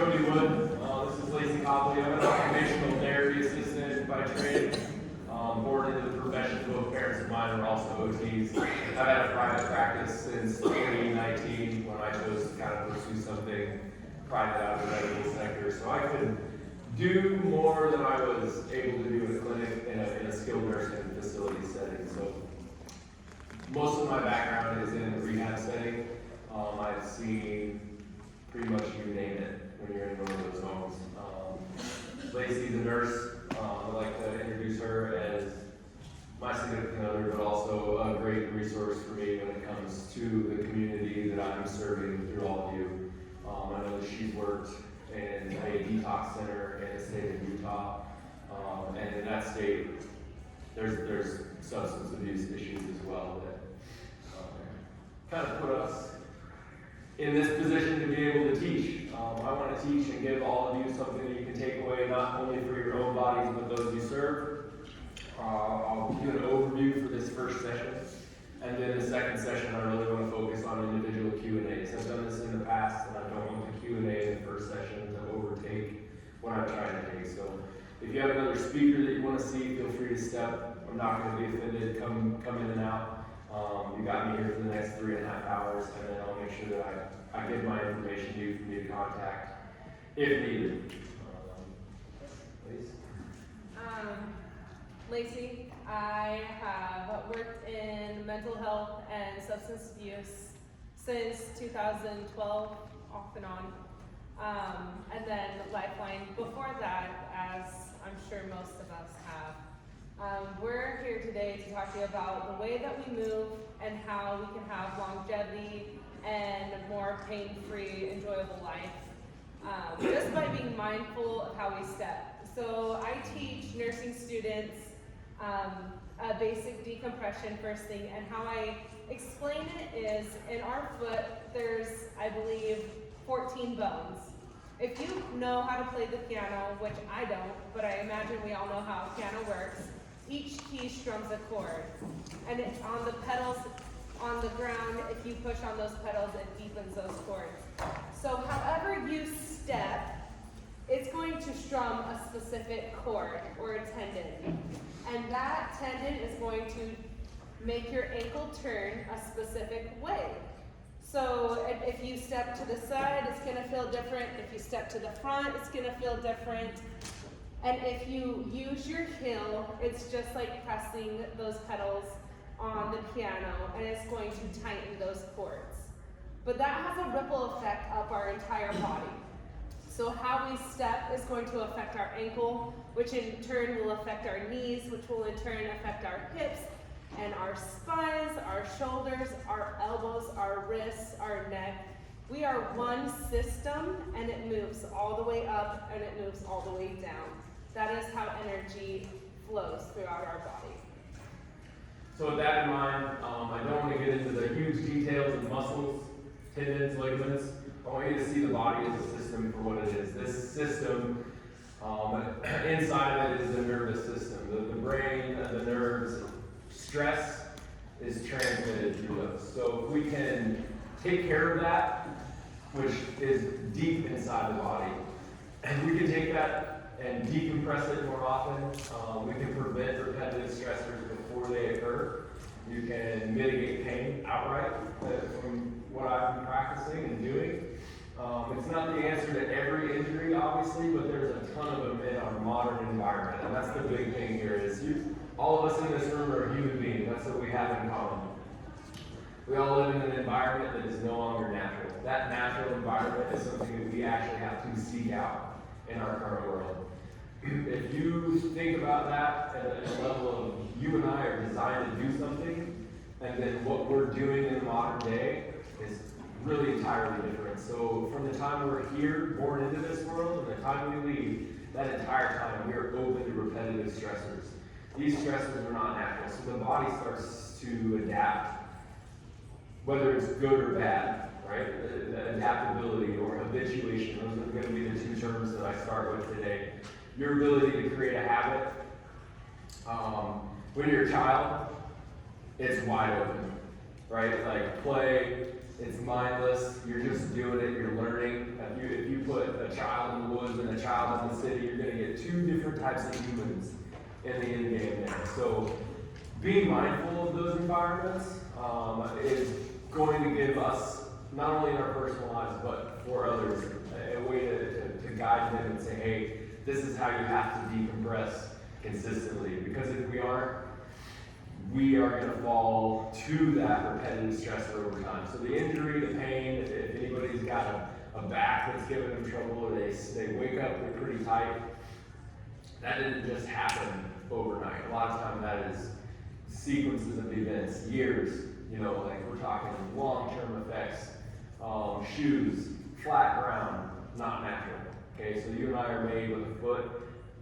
Cody Wood. This is Lacey Copley. I'm an occupational therapy assistant by trade. Born into the profession, both parents of mine are also OTs. I've had a private practice since 2019 when I chose to kind of pursue something private out of the medical sector. So I could do more than I was able to do in a clinic in a skilled nursing facility setting. So most of my background is in the rehab setting. I've seen pretty much you name it when you're in one of those homes. Lacey's a nurse. I'd like to introduce her as my significant other, but also a great resource for me when it comes to the community that I'm serving through all of you. I know that she's worked in a detox center in the state of Utah, and in that state, there's substance abuse issues as well that kind of put us in this position to be able to teach. I want to teach and give all of you something that you can take away, not only for your own bodies, but those you serve. I'll give an overview for this first session, and then the second session, I really want to focus on individual Q&As. I've done this in the past, and I don't want the Q&A in the first session to overtake what I'm trying to take. So if you have another speaker that you want to see, feel free to step. I'm not going to be offended. Come in and out. You got me here for the next 3.5 hours, and then I'll make sure that I give my information to you for me to contact if needed. Please. Lacey, I have worked in mental health and substance abuse since 2012, off and on. And then Lifeline before that, as I'm sure most of us have. We're here today to talk to you about the way that we move and how we can have longevity and more pain-free, enjoyable life, just by being mindful of how we step. So I teach nursing students a basic decompression first thing, and how I explain it is in our foot there's, I believe, 14 bones. If you know how to play the piano, which I don't, but I imagine we all know how a piano works, each key strums a chord, and it's on the pedals on the ground. If you push on those pedals, it deepens those chords. So however you step, it's going to strum a specific chord or a tendon, and that tendon is going to make your ankle turn a specific way. So if you step to the side, it's going to feel different. If you step to the front, it's going to feel different. And if you use your heel, it's just like pressing those pedals on the piano, and it's going to tighten those chords. But that has a ripple effect up our entire body. So how we step is going to affect our ankle, which in turn will affect our knees, which will in turn affect our hips and our spines, our shoulders, our elbows, our wrists, our neck. We are one system, and it moves all the way up and it moves all the way down. That is how energy flows throughout our body. So with that in mind, I don't want to get into the huge details of muscles, tendons, ligaments. I want you to see the body as a system for what it is. This system, inside of it is the nervous system. The brain, the nerves, stress is transmitted through those. So if we can take care of that, which is deep inside the body, and we can take that and decompress it more often, we can prevent repetitive stressors before they occur. You can mitigate pain outright from what I've been practicing and doing. It's not the answer to every injury, obviously, but there's a ton of them in our modern environment, and that's the big thing here is all of us in this room are human beings. That's what we have in common. We all live in an environment that is no longer natural. That natural environment is something that we actually have to seek out in our current world. If you think about that at a level of you and I are designed to do something, and then what we're doing in the modern day is really entirely different. So from the time we're here, born into this world, and the time we leave, that entire time we are open to repetitive stressors. These stressors are not natural, so the body starts to adapt, whether it's good or bad, right? Adaptability or habituation, those are going to be the two terms that I start with today. Your ability to create a habit. When you're a child, it's wide open, right? Like play, it's mindless, you're just doing it, you're learning. If you put a child types of humans in the end game there. So being mindful of those environments is going to give us, not only in our personal lives, but for others, a way to guide them and say, hey, this is how you have to decompress consistently. Because if we aren't, we are going to fall to that repetitive stressor over time. So the injury, the pain, if anybody's got a back that's giving them trouble, or they wake up, they're pretty tight, that didn't just happen overnight. A lot of time that is sequences of events, years, like we're talking long-term effects, shoes, flat ground, not natural. Okay, so you and I are made with a foot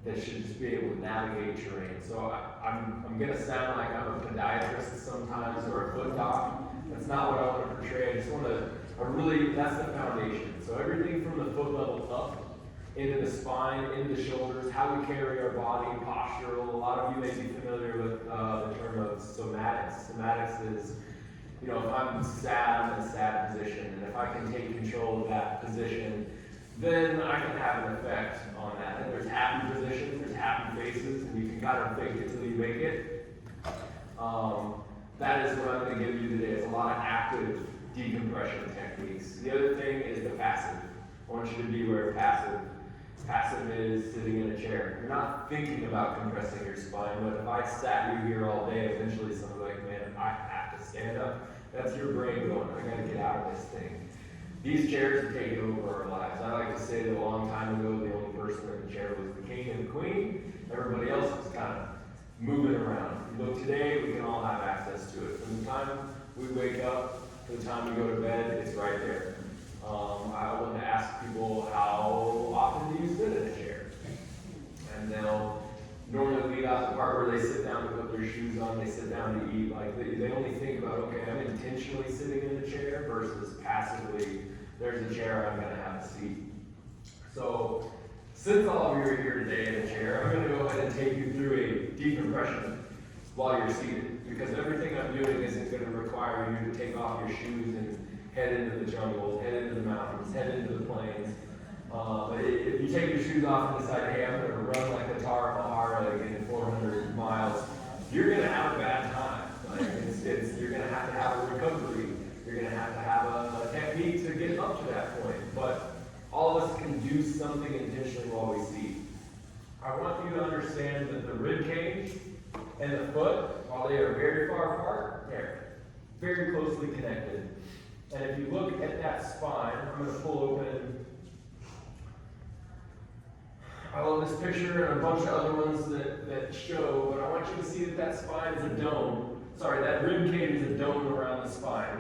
that should just be able to navigate terrain. So I'm gonna sound like I'm a podiatrist sometimes, or a foot doc. That's not what I want to portray. I just want to, that's the foundation. So everything from the foot level up, into the spine, into the shoulders, how we carry our body, postural. A lot of you may be familiar with the term of somatics. Somatics is, if I'm sad, I'm in a sad position, and if I can take control of that position, then I can have an effect on that. And there's happy positions, there's happy faces, and you can kind of fake it till you make it. That is what I'm going to give you today. It's a lot of active decompression techniques. The other thing is the passive. I want you to be aware of passive. Passive is sitting in a chair. You're not thinking about compressing your spine, but if I sat you here all day, eventually someone's like, man, I have to stand up. That's your brain going, I gotta get out of this thing. These chairs have taken over our lives. I like to say that a long time ago, the only person in the chair was the king and the queen. Everybody else was kind of moving around. But today, we can all have access to it. From the time we wake up to the time we go to bed, it's right there. I want to ask people, how often do you sit in a chair? And they'll normally leave out the part where they sit down to put their shoes on, they sit down to eat. Like they only think about, okay, I'm intentionally sitting in a chair versus passively, there's a chair, I'm going to have a seat. So since all of you are here today in a chair, I'm going to go ahead and take you through a decompression while you're seated. Because everything I'm doing isn't going to require you to take off your shoes and head into the jungle, head into the mountains, head into the plains. But if you take your shoes off and decide, hey, I'm going to run like a Tar Mahara in 400 miles, you're going to have a bad time. Like you're going to have a recovery. You're going to have a technique to get up to that point. But all of us can do something intentionally while we see. I want you to understand that the rib cage and the foot, while they are very far apart, they're very closely connected. And if you look at that spine, I'm going to pull open, I love this picture and a bunch of other ones that show, but I want you to see that spine is a dome. Sorry, that rib cage is a dome around the spine.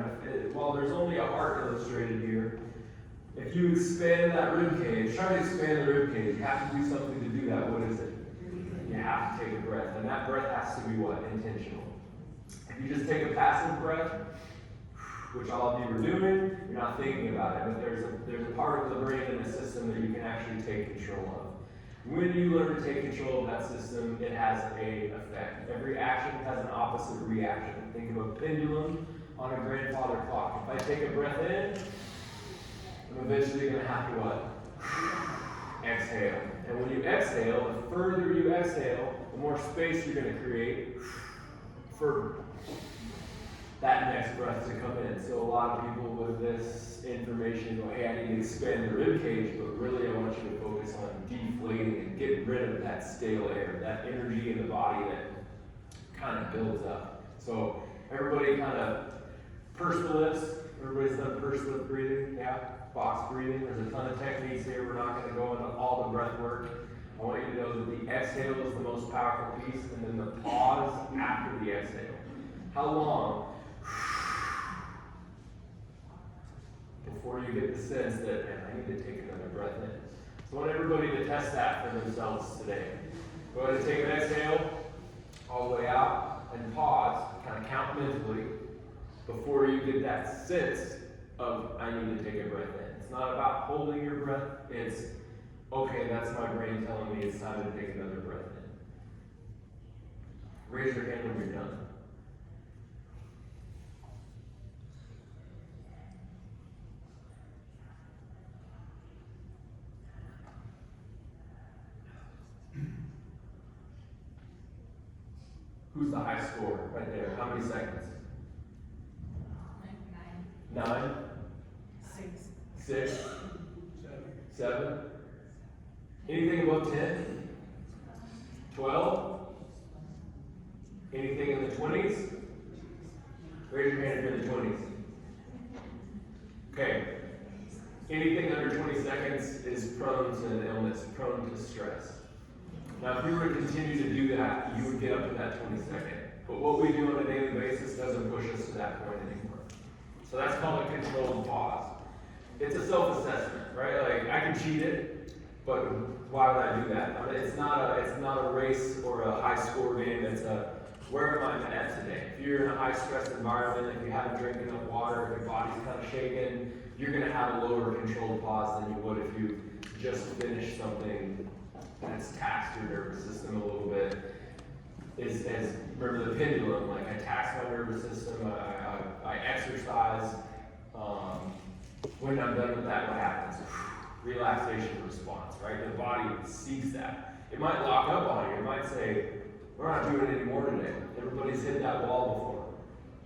While there's only a heart illustrated here, if you expand that rib cage, try to expand the rib cage, you have to do something to do that. What is it? You have to take a breath, and that breath has to be what? Intentional. If you just take a passive breath, which all of you are doing, you're not thinking about it, but there's a part of the brain and the system that you can actually take control of. When you learn to take control of that system, it has an effect. Every action has an opposite reaction. Think of a pendulum on a grandfather clock. If I take a breath in, I'm eventually going to have to what? Exhale. And when you exhale, the further you exhale, the more space you're going to create for that next breath to come in. So a lot of people with this information go, hey, I need to expand the rib cage, but really I want you to focus on deflating and get rid of that stale air, that energy in the body that kind of builds up. So everybody kind of purse the lips. Everybody's done purse lip breathing, yeah? Box breathing. There's a ton of techniques here. We're not going to go into all the breath work. I want you to know that the exhale is the most powerful piece, and then the pause after the exhale. How long before you get the sense that, man, I need to take another breath in? So I want everybody to test that for themselves today. Go ahead and take an exhale all the way out and pause, kind of count mentally before you get that sense of, I need to take a breath in. It's not about holding your breath, it's, okay, that's my brain telling me it's time to take another breath in. Raise your hand when you're done. Who's the high score right there? How many seconds? 9. 9? 6. 6? 7? Anything above 10? 12? Anything in the 20s? Raise your hand if you're in the 20s. Okay. Anything under 20 seconds is prone to an illness, prone to stress. Now, if you were to continue to do that, you would get up to that 20-second. But what we do on a daily basis doesn't push us to that point anymore. So that's called a controlled pause. It's a self-assessment, right? Like, I can cheat it, but why would I do that? I mean, it's not a race or a high-score game. It's a, where am I at today? If you're in a high-stress environment, if you haven't drank enough water, if your body's kind of shaken, you're going to have a lower controlled pause than you would if you just finished something that's taxed your nervous system a little bit. Remember the pendulum, like I tax my nervous system, I exercise. When I'm done with that, what happens? Relaxation response, right? The body seeks that. It might lock up on you. It might say, we're not doing it anymore today. Everybody's hit that wall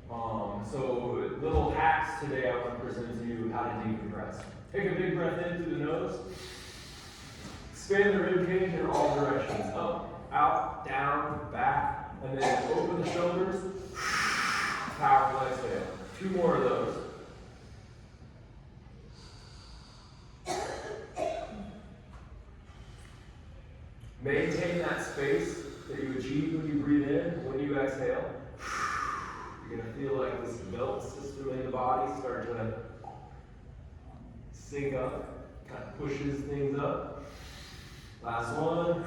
before. So little hacks today I want to present to you how to decompress. Take a big breath in through the nose. Expand the rib cage in all directions. Up, out, down, back, and then open the shoulders. Powerful exhale. 2 more of those. Maintain that space that you achieve when you breathe in. When you exhale, you're going to feel like this belt system in the body start to sync up, kind of pushes things up. Last one,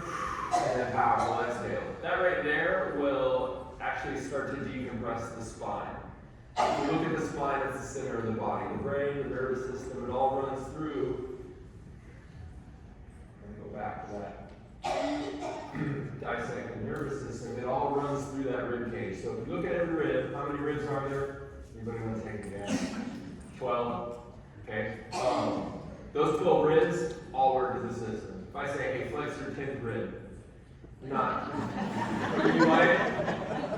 and then powerful exhale. That right there will actually start to decompress the spine. If you look at the spine, it's the center of the body. The brain, the nervous system, it all runs through. I'm going to go back to that. Dissect the nervous system, it all runs through that rib cage. So if you look at every rib, how many ribs are there? Anybody want to take a guess? 12. Okay. Those 12 ribs all work as a system. If I say, hey, flex your 10th rib, you're not. You might,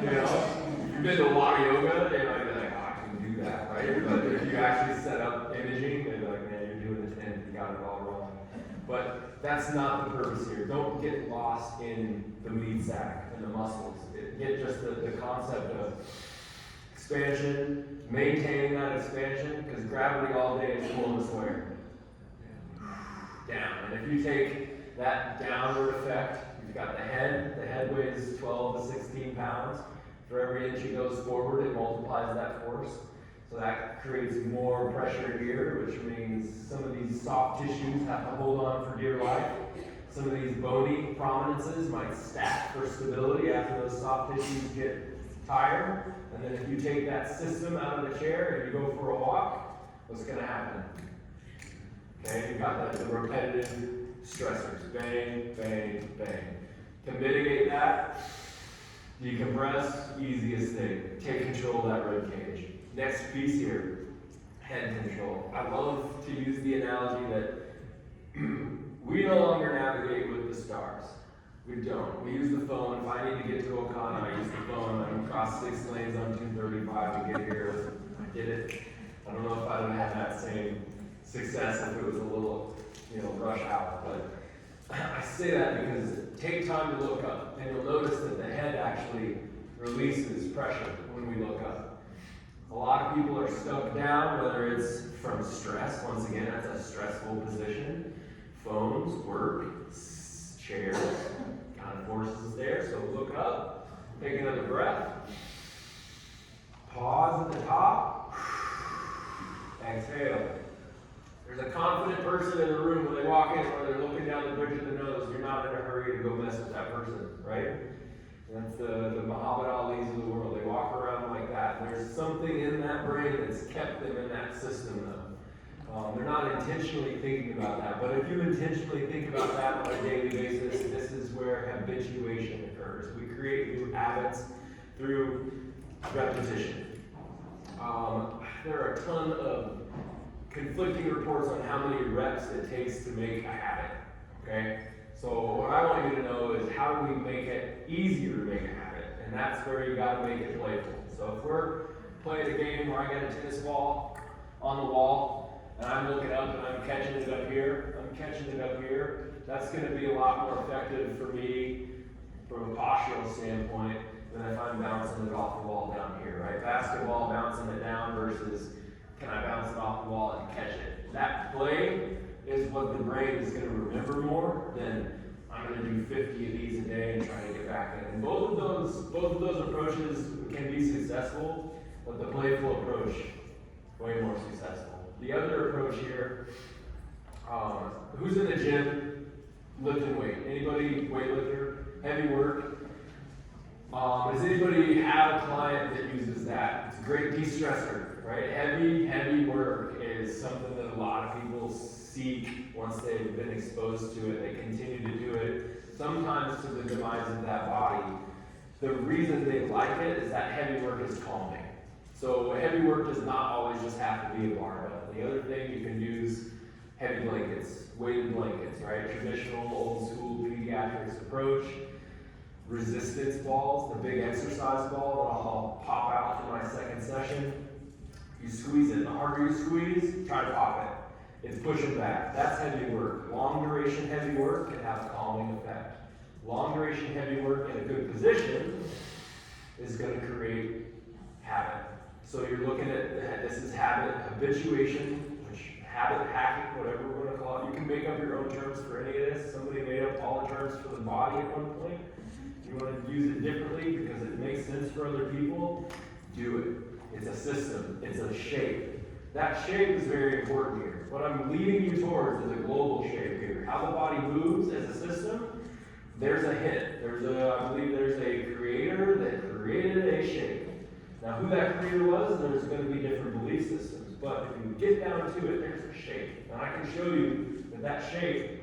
you've been to a lot of yoga, they might be like, oh, I can do that, right? But if you actually set up imaging, they'd be like, man, you're doing the 10th, you got it all wrong. But that's not the purpose here. Don't get lost in the meat sack and the muscles. Get just the concept of expansion, maintaining that expansion, because gravity all day is pulling us where? Down. And if you take that downward effect, you've got the head weighs 12 to 16 pounds. For every inch it goes forward, it multiplies that force. So that creates more pressure here, which means some of these soft tissues have to hold on for dear life. Some of these bony prominences might stack for stability after those soft tissues get tired. And then if you take that system out of the chair and you go for a walk, what's going to happen? Okay, you've got the repetitive stressors. Bang, bang, bang. To mitigate that, decompress, easiest thing. Take control of that rib cage. Next piece here, head control. I love to use the analogy that we no longer navigate with the stars. We don't. We use the phone. If I need to get to Okana, I use the phone. I'm across 6 lanes on 235 to get here. I did it. I don't know if I would have had that same success if it was a little, rush hour. But I say that because take time to look up, and you'll notice that the head actually releases pressure when we look up. A lot of people are stuck down, whether it's from stress. Once again, that's a stressful position. Phones, work, chairs, kind of forces there. So look up, take another breath. Pause at the top. Exhale. There's a confident person in the room when they walk in, or they're looking down the bridge of the nose. You're not in a hurry to go mess with that person, right? That's the Muhammad Ali's of the world. They walk around like that. And there's something in that brain that's kept them in that system, though. They're not intentionally thinking about that. But if you intentionally think about that on a daily basis, this is where habituation occurs. We create new habits through repetition. There are a ton of conflicting reports on how many reps it takes to make a habit. Okay? So what I want you to know is how do we make it easier to make a habit? And that's where you gotta make it playful. So if we're playing a game where I got a tennis ball on the wall, and I'm looking up and I'm catching it up here, that's gonna be a lot more effective for me from a postural standpoint than if I'm bouncing it off the wall down here, right? Basketball, bouncing it down versus can I bounce it off the wall and catch it? That play is what the brain is gonna remember more than I'm gonna do 50 of these a day and try to get back in. And both of those approaches can be successful, but the playful approach, way more successful. The other approach here, who's in the gym lifting weight? Anybody weightlifter? Heavy work? Does anybody have a client that uses that? It's a great de-stressor, right? Heavy work is something that a lot of people seek once they've been exposed to it. They continue to do it, sometimes to the demise of that body. The reason they like it is that heavy work is calming. So heavy work does not always just have to be a barbell. The other thing you can use heavy blankets, weighted blankets, right? Traditional, old school pediatrics approach. Resistance balls, the big exercise ball that I'll pop out for my second session. You squeeze it. The harder you squeeze, try to pop it. It's pushing back. That's heavy work. Long duration heavy work can have a calming effect. Long duration heavy work in a good position is going to create habit. So you're looking at, this is habit habituation, which habit hacking, whatever we're going to call it. You can make up your own terms for any of this. Somebody made up all the terms for the body at one point. You want to use it differently because it makes sense for other people, do it. It's a system, it's a shape. That shape is very important here. What I'm leading you towards is a global shape here. How the body moves as a system, there's a hint. I believe there's a creator that created a shape. Now who that creator was, there's going to be different belief systems. But if you get down to it, there's a shape. And I can show you that that shape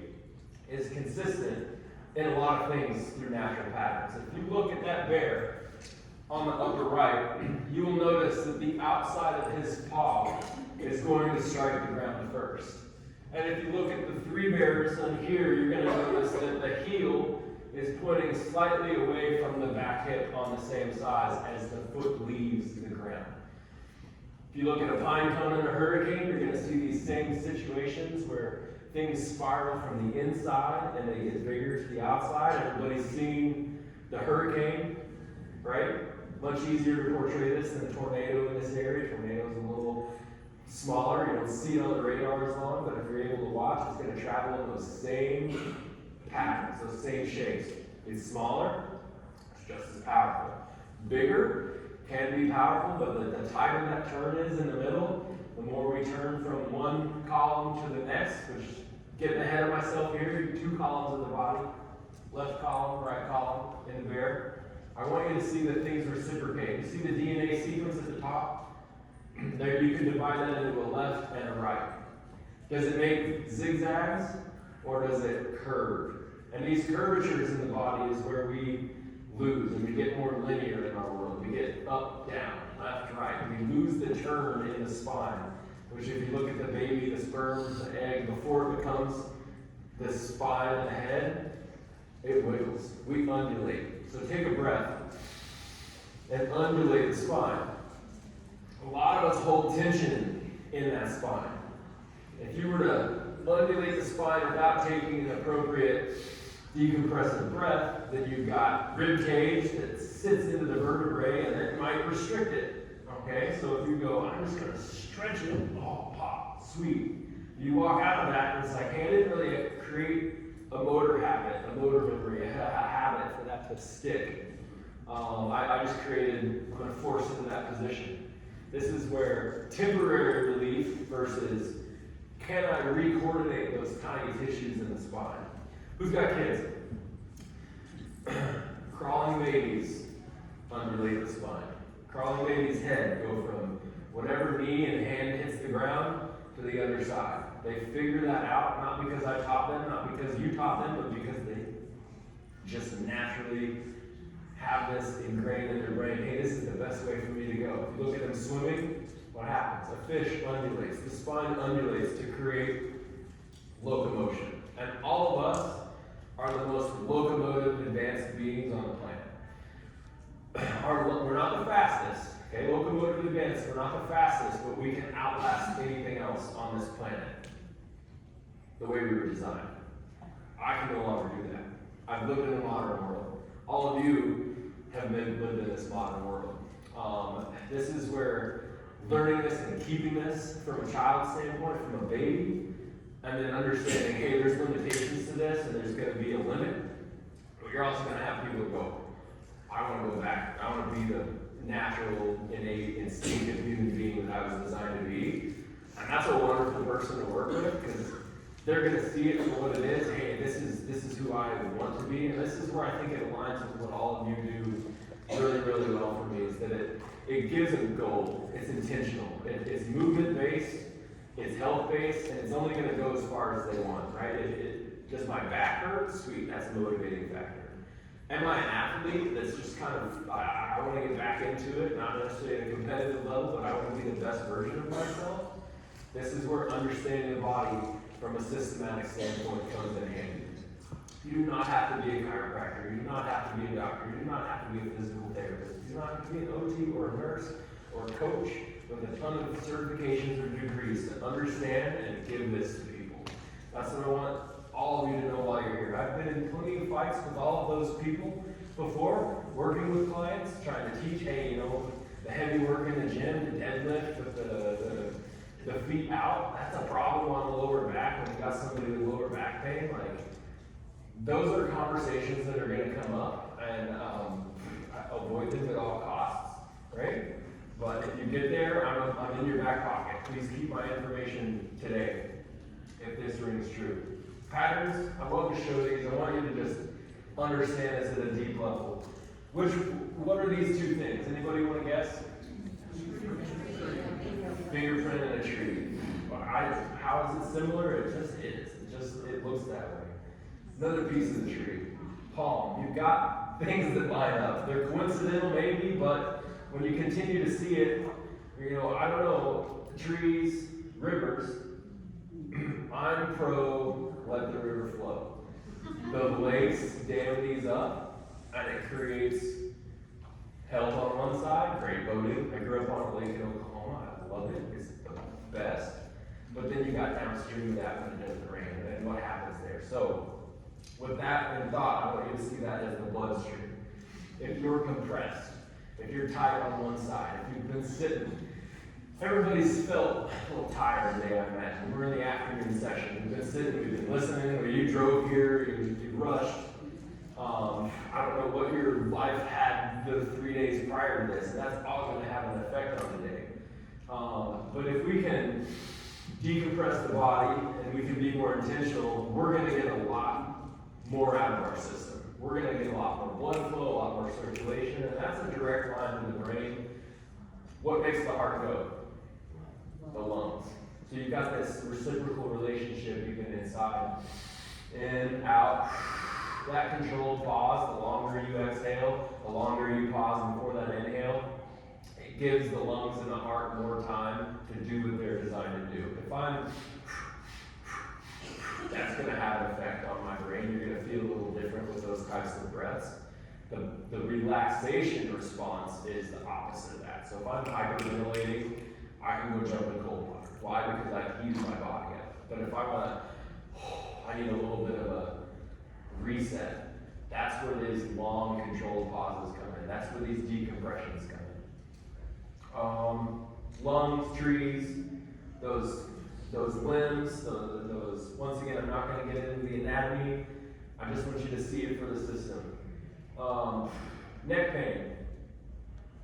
is consistent in a lot of things through natural patterns. If you look at that bear on the upper right, you will notice that the outside of his paw is going to strike the ground first. And if you look at the three bears on here, you're going to notice that the heel is pointing slightly away from the back hip on the same size as the foot leaves the ground. If you look at a pine cone in a hurricane, you're going to see these same situations where things spiral from the inside and they get bigger to the outside. Everybody's seen the hurricane, right? Much easier to portray this than a tornado in this area. Tornado's a little smaller. You don't see it on the radar as long, but if you're able to watch, it's going to travel in those same patterns, those same shapes. It's smaller, it's just as powerful. Bigger can be powerful, but the tighter that turn is in the middle, the more we turn from one column to the next, which getting ahead of myself here, two columns of the body, left column, right column in the bear. I want you to see that things reciprocate. You see the DNA sequence at the top? There you can divide that into a left and a right. Does it make zigzags or does it curve? And these curvatures in the body is where we lose and we get more linear in our world. We get up, down, left, right. We lose the turn in the spine, which if you look at the baby, the sperm, the egg, before it becomes the spine and the head, it wiggles. We undulate. So take a breath and undulate the spine. A lot of us hold tension in that spine. If you were to undulate the spine without taking an appropriate decompressive breath, then you've got rib cage that sits into the vertebrae and it might restrict it. Okay, so if you go, I'm just going to stretch it, oh, pop, sweet. You walk out of that and it's like, hey, I didn't really create a motor habit, a motor memory, a habit for that to stick. I just created, I'm going to force into that position. This is where temporary relief versus can I re-coordinate those tiny tissues in the spine? Who's got kids? Crawling babies undulate the spine. Crawling baby's head go from whatever knee and hand hits the ground to the other side. They figure that out, not because I taught them, not because you taught them, but because they just naturally have this ingrained in their brain. Hey, this is the best way for me to go. If you look at them swimming, what happens? A fish undulates. The spine undulates to create locomotion. And all of us are the most locomotive advanced beings on the planet. we're not the fastest, okay? Locomotive advance, we're not the fastest, but we can outlast anything else on this planet the way we were designed. I can no longer do that. I've lived in a modern world. All of you have lived in this modern world. This is where learning this and keeping this from a child's standpoint, from a baby, and then understanding, hey, there's limitations to this, and there's going to be a limit, but you're also going to have people go, I want to go back. I want to be the natural, innate, instinctive human being that I was designed to be. And that's a wonderful person to work with, because they're going to see it for what it is. Hey, this is who I want to be, and this is where I think it aligns with what all of you do really, really well for me, is that it gives a goal. It's intentional. It's movement-based, it's health-based, and it's only going to go as far as they want, right? Does my back hurt? Sweet, that's a motivating factor. Am I an athlete that's just kind of, I want to get back into it, not necessarily at a competitive level, but I want to be the best version of myself? This is where understanding the body from a systematic standpoint comes in handy. You do not have to be a chiropractor. You do not have to be a doctor. You do not have to be a physical therapist. You do not have to be an OT or a nurse or a coach with a ton of certifications or degrees to understand and give this to people. That's what I want all of you to know while you're here. I've been in plenty of fights with all of those people before, working with clients, trying to teach, hey, the heavy work in the gym, the deadlift with the feet out, that's a problem on the lower back when you got somebody with lower back pain. Like, those are conversations that are going to come up, and avoid them at all costs, right? But if you get there, I'm in your back pocket. Please keep my information today, if this rings true. Patterns, I want to show these. I want you to just understand this at a deep level. What are these two things? Anybody want to guess? Fingerprint in a tree. How is it similar? It just is. It looks that way. Another piece of the tree. Palm. You've got things that line up. They're coincidental maybe, but when you continue to see it, I don't know, trees, rivers, I'm pro let the river flow. The lakes dam these up, and it creates health on one side, great boating. I grew up on a lake in Oklahoma. I love it. It's the best. But then you got downstream of that when it doesn't rain, and then what happens there? So, with that in thought, I want you to see that as the bloodstream. If you're compressed, if you're tight on one side, if you've been sitting, everybody's felt a little tired today, I imagine. We're in the afternoon session. We've been sitting, we've been listening, or you drove here, you rushed. I don't know what your life had the 3 days prior to this, and that's all going to have an effect on the day. But if we can decompress the body and we can be more intentional, we're going to get a lot more out of our system. We're going to get a lot more blood flow, a lot more circulation, and that's a direct line to the brain. What makes the heart go? The lungs. So you've got this reciprocal relationship even inside. In, out. That controlled pause, the longer you exhale, the longer you pause before that inhale, it gives the lungs and the heart more time to do what they're designed to do. If I'm, that's going to have an effect on my brain. You're going to feel a little different with those types of breaths. The relaxation response is the opposite of that. So if I'm hyperventilating, I can go jump in cold water. Why? Because I heat my body up. But if I need a little bit of a reset, that's where these long controlled pauses come in. That's where these decompressions come in. Lungs, trees, those limbs, those, once again, I'm not going to get into the anatomy. I just want you to see it for the system. Neck pain.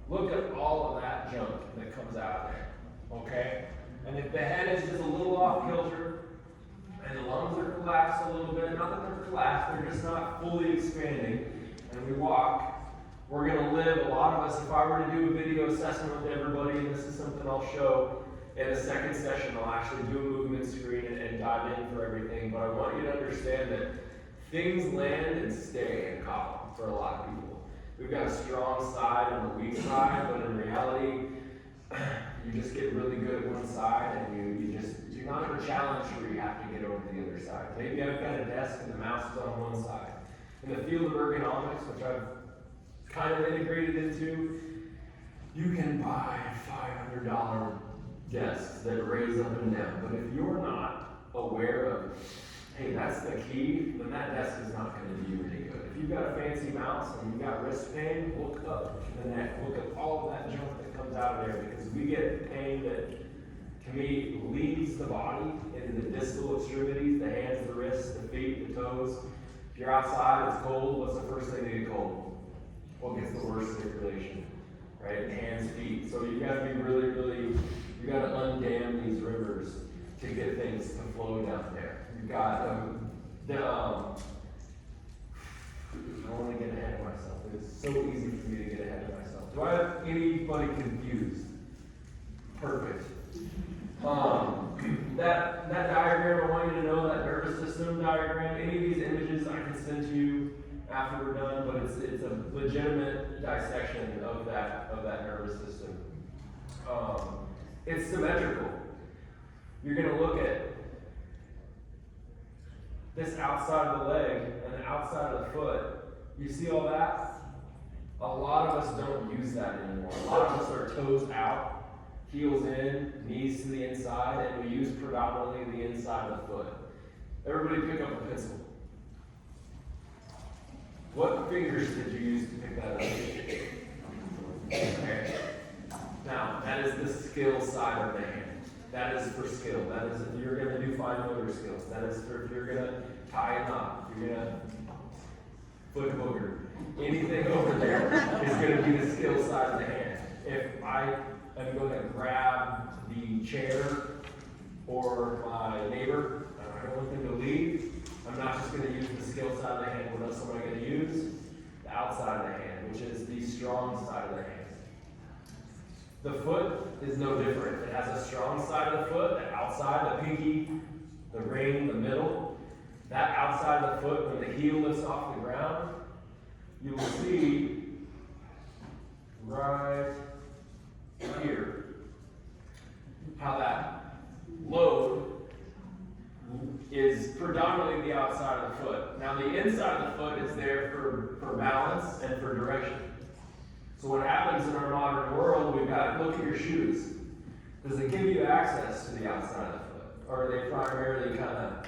Look at all of that junk that comes out of there, okay? And if the head is just a little off kilter, and the lungs are collapsed a little bit, not that they're collapsed, they're just not fully expanding, and we walk, we're gonna live, a lot of us, if I were to do a video assessment with everybody, and this is something I'll show in a second session, I'll actually do a movement screen and dive in for everything, but I want you to understand that things land and stay in column for a lot of people. We've got a strong side and a weak side, but in reality, you just get really good at one side, and you're not in a challenge where you have to get over to the other side. Maybe I've got a desk and the mouse is on one side. In the field of ergonomics, which I've kind of integrated into. You can buy $500 desks that raise up and down, but if you're not aware of, hey, that's the key, then that desk is not going to do you any good. If you've got a fancy mouse and you've got wrist pain, look up to the neck, look at all of that junk that comes out of there, because we get pain that, to me, leaves the body in the distal extremities, the hands, the wrists, the feet, the toes. If you're outside, it's cold, what's the first thing to get cold? What gets the worst circulation? Right? Hands, feet. So you gotta be really, you gotta undam these rivers to get things to flow down there. You got, I don't want to get ahead of myself. It's so easy for me to get ahead of myself. Do I have anybody confused? Perfect. That diagram, I want you to know, that nervous system diagram, any of these images I can send to you after we're done, but it's a legitimate dissection of that nervous system. It's symmetrical. You're going to look at this outside of the leg and the outside of the foot. You see all that? A lot of us don't use that anymore. A lot of us are toes out, heels in, knees to the inside, and we use predominantly the inside of the foot. Everybody pick up a pencil. What fingers did you use to pick that up? Okay. Now, that is the skill side of the hand. That is for skill. That is if you're going to do fine motor skills. That is for if you're going to tie a knot. If you're going to foot booger. Anything over there is going to be the skill side of the hand. If I am going to grab the chair or my neighbor, I don't want them to leave, I'm not just going to use the skill side of the hand. What else am I going to use? The outside of the hand, which is the strong side of the hand. The foot is no different. It has a strong side of the foot, the outside, the pinky, the ring, the middle. That outside of the foot, when the heel lifts off the ground, you will see right here how that load is predominantly the outside of the foot. Now the inside of the foot is there for balance and for direction. So what happens in our modern world, we've got, look at your shoes. Does it give you access to the outside of the foot? Or are they primarily kind of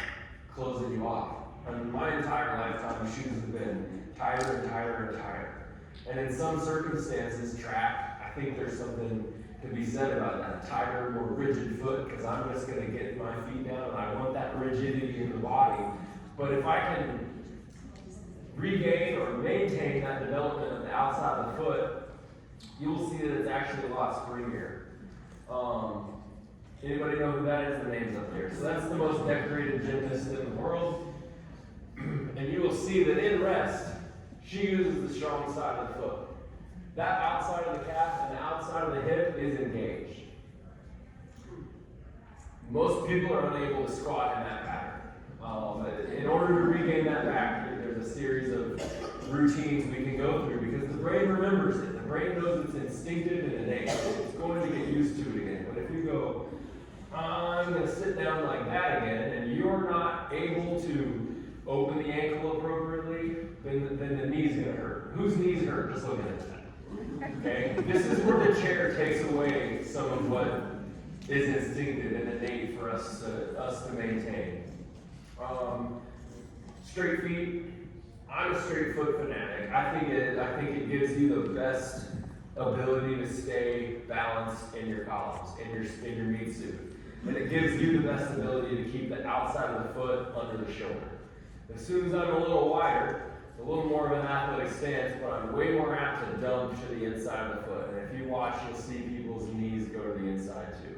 closing you off? In my entire lifetime, shoes have been tighter and tighter and tighter. And in some circumstances, track, I think there's something to be said about that. Tighter, more rigid foot, because I'm just going to get my feet down and I want that rigidity in the body. But if I can regain or maintain that development of the outside of the foot, you will see that it's actually a lot springier. Anybody know who that is? The name's up there. So that's the most decorated gymnast in the world. And you will see that in rest, she uses the strong side of the foot. That outside of the calf and the outside of the hip is engaged. Most people are unable to squat in that pattern. In order to regain that back, there's a series of routines we can go through because the brain remembers it. The brain knows it's instinctive and innate. It's going to get used to it again. But if you go, I'm going to sit down like that again, and you're not able to open the ankle appropriately, then the knee's going to hurt. Whose knees hurt? Just looking at that. Okay? This is where the chair takes away some of what is instinctive and innate for us to maintain. Straight feet. I'm a straight foot fanatic. I think it gives you the best ability to stay balanced in your columns, in your meat suit. And it gives you the best ability to keep the outside of the foot under the shoulder. As soon as I'm a little wider, a little more of an athletic stance, but I'm way more apt to dump to the inside of the foot. And if you watch, you'll see people's knees go to the inside too.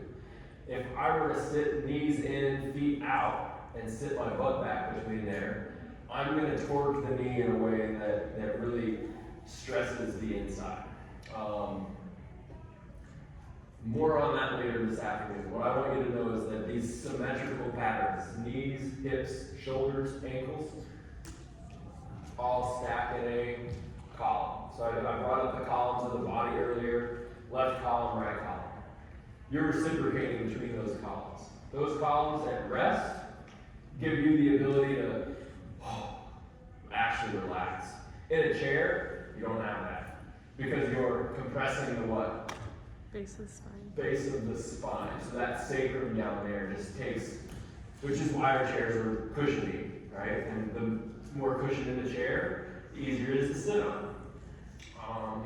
If I were to sit knees in, feet out, and sit my butt back between there, I'm going to torque the knee in a way that really stresses the inside. More on that later this afternoon. What I want you to know is that these symmetrical patterns, knees, hips, shoulders, ankles, all stack in a column. So I brought up the columns of the body earlier, left column, right column. You're reciprocating between those columns. Those columns at rest give you the ability to actually relax. In a chair, you don't have that. Because you're compressing the what? Base of the spine. Base of the spine. So that sacrum down there just takes, which is why our chairs are cushiony, right? And the more cushion in the chair, the easier it is to sit on.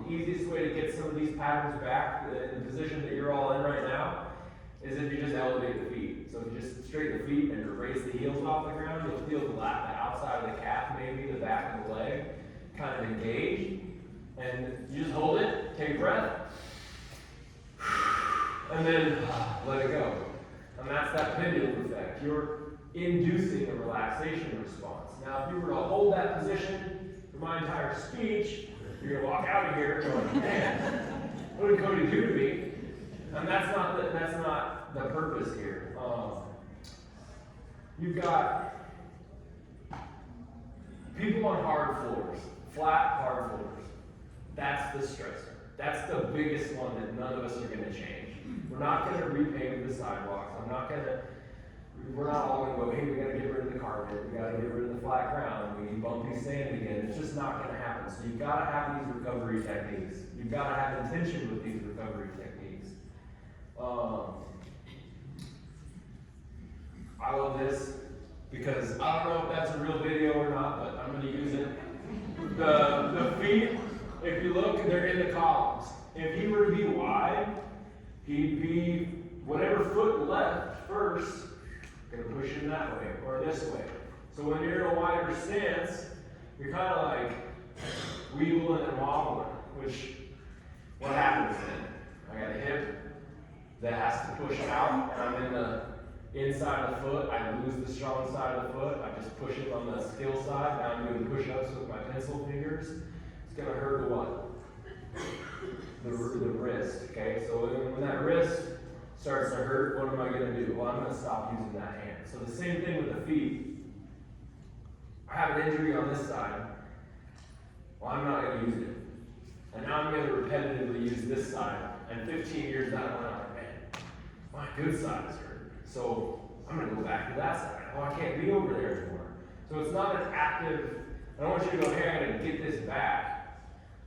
The easiest way to get some of these patterns back in the position that you're all in right now is if you just elevate the feet. So if you just straighten the feet and raise the heels off the ground, you'll feel the outside of the calf, maybe the back of the leg, kind of engage. And you just hold it, take a breath, and then let it go. And that's that pendulum effect. You're inducing a relaxation response. Now, if you were to hold that position for my entire speech, you're going to walk out of here going, man, what did Cody do to me? And that's not the purpose here. You've got people on hard floors, flat hard floors. That's the stressor. That's the biggest one that none of us are going to change. We're not going to repave the sidewalks. We're not all going to go, hey, we got to get rid of the carpet. We got to get rid of the flat ground. We need bumpy sand again. It's just not going to happen. So you've got to have these recovery techniques. You've got to have intention with these recovery techniques. I love this because I don't know if that's a real video or not, but I'm going to use it. The feet, if you look, they're in the columns. If he were to be wide, he'd be whatever foot left first, going to push him that way or this way. So when you're in a wider stance, you're kind of like weeabling and wobbling, which, what happens then? I got a hip that has to push out, and I'm in the inside of the foot. I lose the strong side of the foot. I just push it on the skill side. Now I'm doing push-ups with my pencil fingers. It's going to hurt the what? The wrist, okay? So when that wrist starts to hurt, what am I going to do? Well, I'm going to stop using that hand. So the same thing with the feet. I have an injury on this side. Well, I'm not going to use it. And now I'm going to repetitively use this side. And 15 years down the line, I'm like, man, my good side is hurt. So I'm going to go back to that side. Oh, I can't be over there anymore. So it's not an active, I don't want you to go, hey, I got to get this back.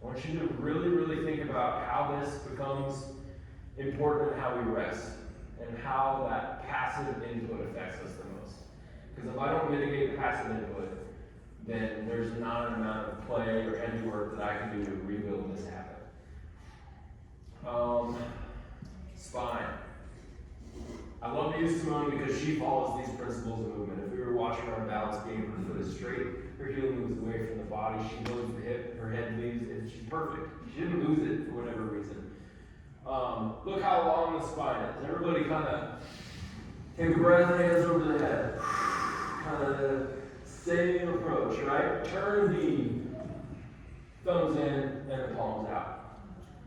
I want you to really, really think about how this becomes important in how we rest and how that passive input affects us the most. Because if I don't mitigate the passive input, then there's not an amount of play or heavy work that I can do to rebuild this habit. Spine. I love to use Simone because she follows these principles of movement. If we were watching her on balance beam, her foot is straight, her heel moves away from the body, she moves the hip, her head leaves, and she's perfect. She didn't lose it for whatever reason. Look how long the spine is. Everybody kind of take a breath, hands over the head. Kind of the same approach, right? Turn the thumbs in and the palms out.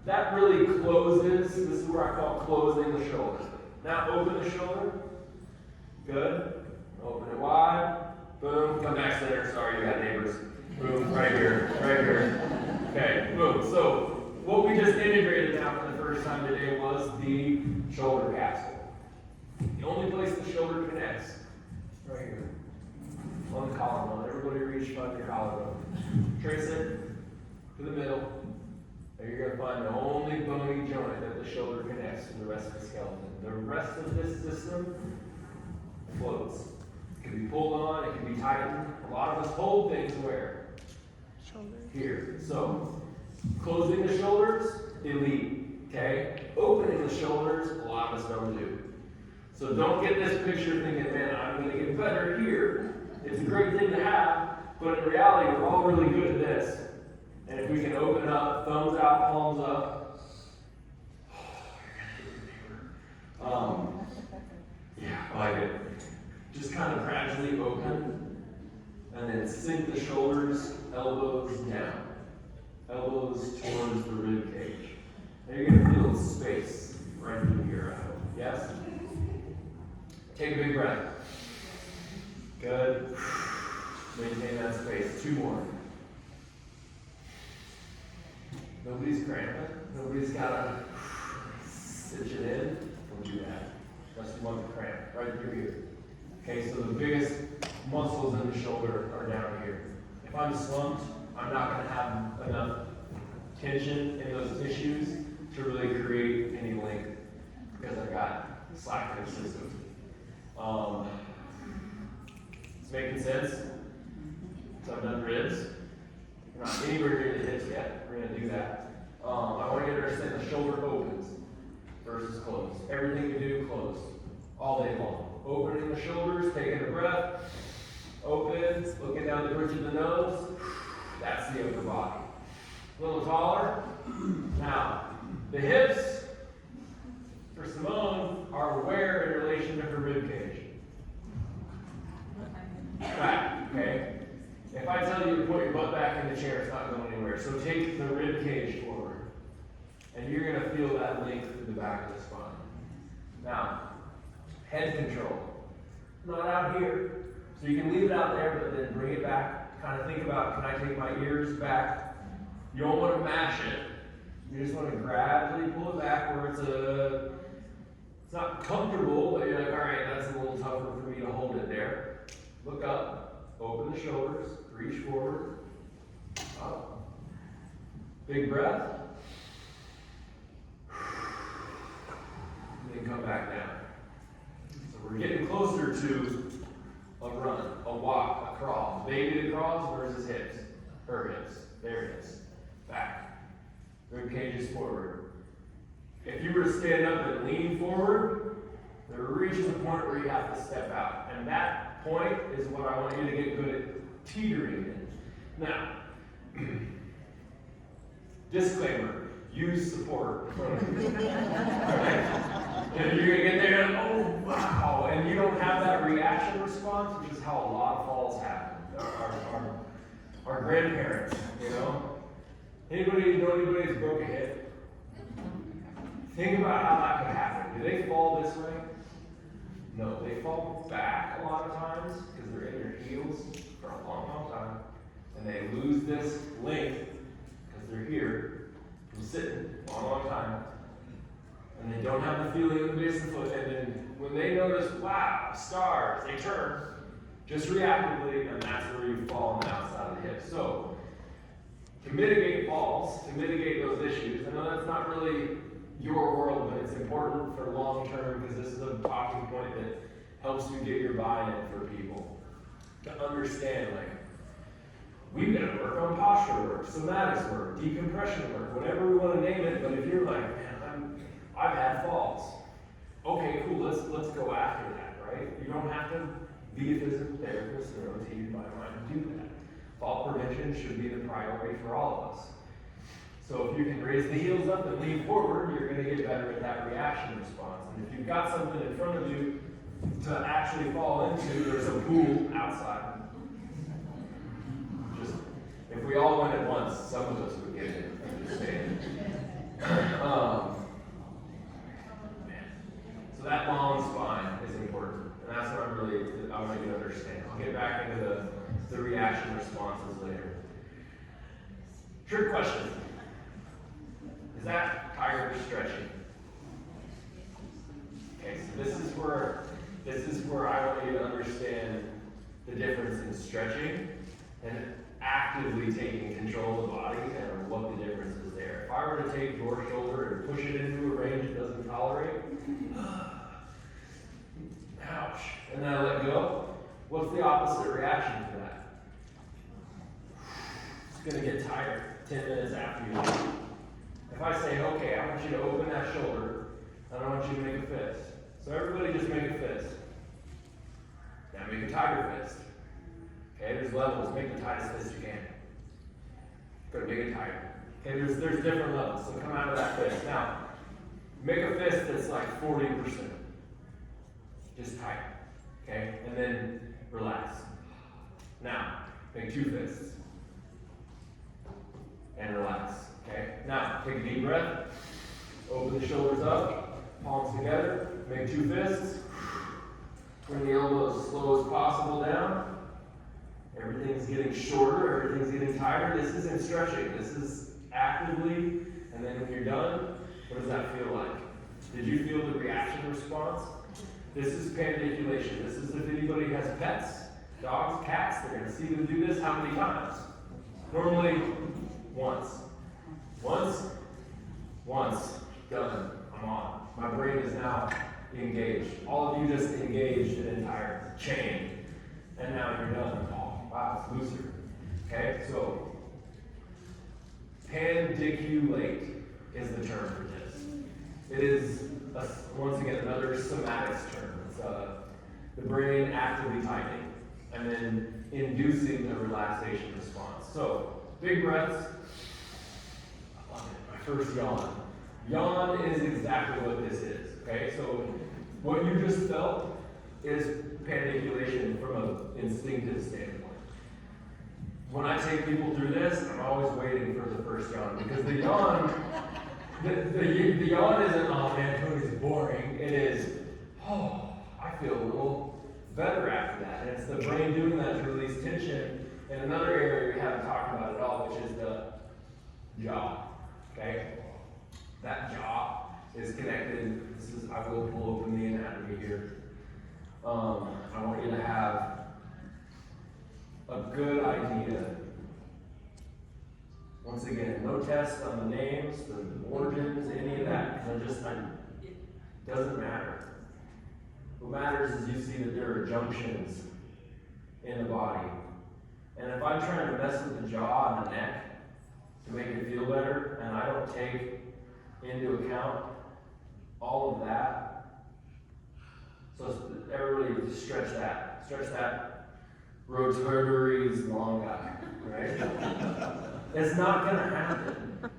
That really closes, this is where I call closing the shoulder. Now open the shoulder. Good. Open it wide. Boom. Come back center. Sorry, you got neighbors. Boom. Right here. Right here. Okay. Boom. So what we just integrated now for the first time today was the shoulder capsule. The only place the shoulder connects, right here, on the collarbone. Everybody reach by your collarbone. Trace it to the middle. And you're going to find the only bony joint that the shoulder connects to the rest of the skeleton. The rest of this system floats. It can be pulled on, it can be tightened. A lot of us hold things where? Shoulders. Here. So, closing the shoulders, elite. Okay? Opening the shoulders, a lot of us don't do. So don't get this picture thinking, man, I'm going to get better here. It's a great thing to have, but in reality, we're all really good at this. And if we can open up, thumbs out, palms up. Yeah, I like it. Just kind of gradually open, and then sink the shoulders, elbows down. Elbows towards the rib cage. And you're going to feel space right through here, I hope. Yes? Take a big breath. Good. Maintain that space. 2 more. Nobody's cramping. Nobody's got to stitch it in. Don't do that. Unless you want to cramp right through here. Okay, so the biggest muscles in the shoulder are down here. If I'm slumped, I'm not going to have enough tension in those tissues to really create any length because I've got slack in the system. It's making sense. So I've done ribs. We're not anywhere near the hips yet. We're going to do that. I want you to understand the shoulder opens versus closed. Everything you do, closed. All day long. Opening the shoulders, taking a breath. Open, looking down the bridge of the nose. That's the upper body. A little taller. Now, the hips, for Simone, are where in relation to her rib cage? Back, okay? If I tell you to put your butt back in the chair, it's not going anywhere. So take the rib cage forward. And you're going to feel that length through the back of the spine. Now, head control. Not out here. So you can leave it out there, but then bring it back. Kind of think about, can I take my ears back? You don't want to mash it. You just want to gradually pull it back where it's not comfortable, but you're like, all right, that's a little tougher for me to hold it there. Look up, open the shoulders, reach forward, up. Big breath. And then come back down. So we're getting closer to a run, a walk, a crawl. Baby that crawls versus hips. Her hips, their hips. Back. Rib cages forward. If you were to stand up and lean forward, there reaches a point where you have to step out. And that point is what I want you to get good at teetering in. Now, disclaimer, use support. Alright? And you're going to get there and, oh, wow. And you don't have that reaction response, which is how a lot of falls happen. Our grandparents, you know. Anybody know anybody who's broke a hip? Think about how that could happen. Do they fall this way? No, they fall back a lot of times because they're in their heels for a long, long time. And they lose this length because they're here from sitting a long, long time. And they don't have the feeling in the base of the foot. And then when they notice, wow, stars, they turn just reactively, and that's where you fall on the outside of the hip. So, to mitigate falls, to mitigate those issues, I know that's not really your world, but it's important for long term because this is a talking point that helps you get your buy-in for people. To understand, like, we've got to work on posture work, somatics work, decompression work, whatever we want to name it, but if you're like, man, I've had falls. Okay, cool, let's go after that, right? You don't have to be a physical therapist or OT by mind to do that. Fall prevention should be the priority for all of us. So if you can raise the heels up and lean forward, you're going to get better at that reaction response. And if you've got something in front of you to actually fall into, there's a pool outside. Just, if we all went at once, some of us would get it. I'm just saying. So that long spine is important. And that's what I want you to understand. I'll get back into the reaction responses later. Trick question. Is that tired stretching? Okay, so this is where I want you to understand the difference in stretching and actively taking control of the body and what the difference is there. If I were to take your shoulder and push it into a range it doesn't tolerate, ouch, and then I let go, what's the opposite reaction to that? It's going to get tired 10 minutes after you leave. If I say, okay, I want you to open that shoulder, and I want you to make a fist. So everybody just make a fist. Now make a tiger fist. Okay, there's levels. Make the tightest fist you can. Go to make it tighter. Okay, there's different levels. So come out of that fist. Now, make a fist that's like 40%. Just tight. Okay, and then relax. Now, make two fists. And relax. Okay, now take a deep breath. Open the shoulders up, palms together. Make two fists. Bring the elbow as slow as possible down. Everything's getting shorter, everything's getting tighter. This isn't stretching, this is actively, and then when you're done, what does that feel like? Did you feel the reaction response? This is pandiculation. This is if anybody has pets, dogs, cats, they're going to see them do this how many times? Normally, once. Once, done, I'm on. My brain is now engaged. All of you just engaged an entire chain. And now you're done. Oh, wow, it's looser. Okay, so pandiculate is the term for this. It is, once again, another somatics term. It's the brain actively tightening and then inducing a relaxation response. So, big breaths. I love it. My first yawn. Yawn is exactly what this is. Okay, so what you just felt is pandiculation from an instinctive standpoint. When I take people through this, I'm always waiting for the first yawn because the yawn, the yawn isn't, oh man, Cody's boring. It is, oh, I feel a little better after that. And it's the brain doing that to release tension in another area we haven't talked about at all, which is the jaw. Okay? That jaw is connected. I will pull open the anatomy here. I want you to have a good idea. Once again, no test on the names, the origins, any of that. It doesn't matter. What matters is you see that there are junctions in the body. And if I'm trying to mess with the jaw and the neck to make it feel better, and I don't take into account all of that, so everybody just stretch that. Stretch that rotatories longi, right? It's not going to happen.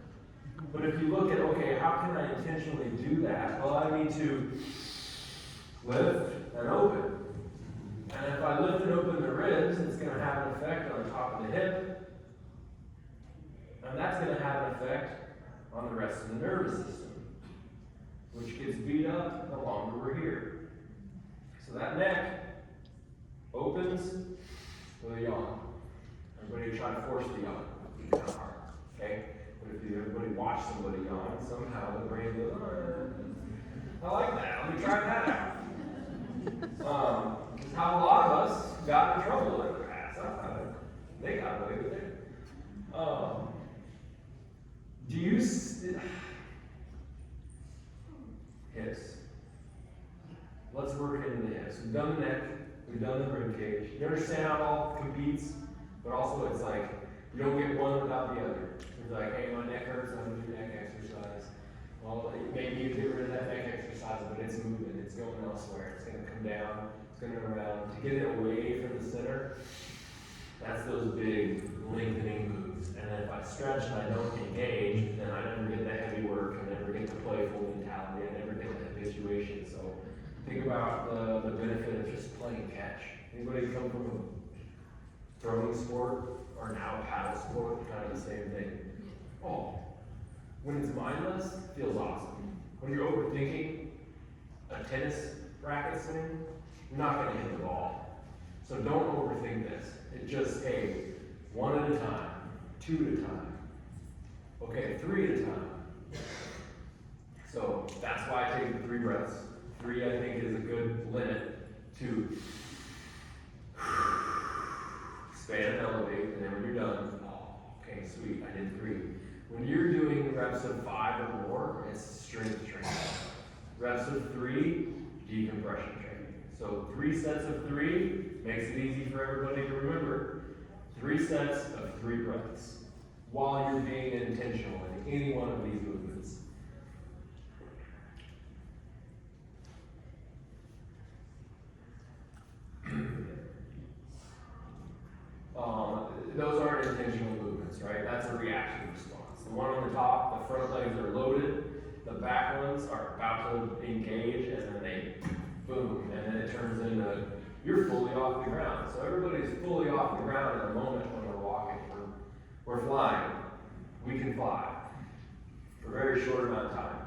But if you look at, okay, how can I intentionally do that? Well, I need to lift and open. And if I lift and open the ribs, it's going to have an effect on the top of the hip. And that's going to have an effect on the rest of the nervous system, which gets beat up the longer we're here. So that neck opens with a yawn. Everybody try to force the yawn. It's kind of hard, okay? But if everybody watch somebody yawn, somehow the brain goes, oh, I like that. Let me try that out. It's how a lot of us got in trouble in the past. They got away with it. Do you hips? Let's work into the hips. We've done the neck. We've done the rib cage. You understand how it all competes? But also it's like, you don't get one without the other. It's like, hey, my neck hurts, I'm going to do neck exercise. Well, maybe you get rid of that neck exercise, but it's moving. It's going elsewhere. It's going to come down. It's going to go around. To get it away from the center, that's those big lengthening moves. And then if I stretch and I don't engage, then I never get the heavy work. I never get the playful mentality. I never get the habituation. So think about the benefit of just playing catch. Anybody come from a throwing sport or now a paddle sport? Kind of the same thing. Oh, when it's mindless, it feels awesome. When you're overthinking a tennis racket swing, you're not going to hit the ball. So don't overthink this. It's just, hey, one at a time, two at a time, okay, three at a time. So that's why I take the 3 breaths. 3, I think, is a good limit to expand and elevate, and then when you're done, oh, okay, sweet, I did 3. When you're doing reps of 5 or more, it's strength training. Reps of 3, decompression training. So 3 sets of 3 makes it easy for everybody to remember. 3 sets of 3 breaths while you're being intentional in any one of these movements. Those aren't intentional movements, right? That's a reaction response. The one on the top, the front legs are loaded, the back ones are about to engage, and then they boom, and then it turns into, you're fully off the ground. So everybody's fully off the ground in a moment when we're walking. We're flying. We can fly for a very short amount of time.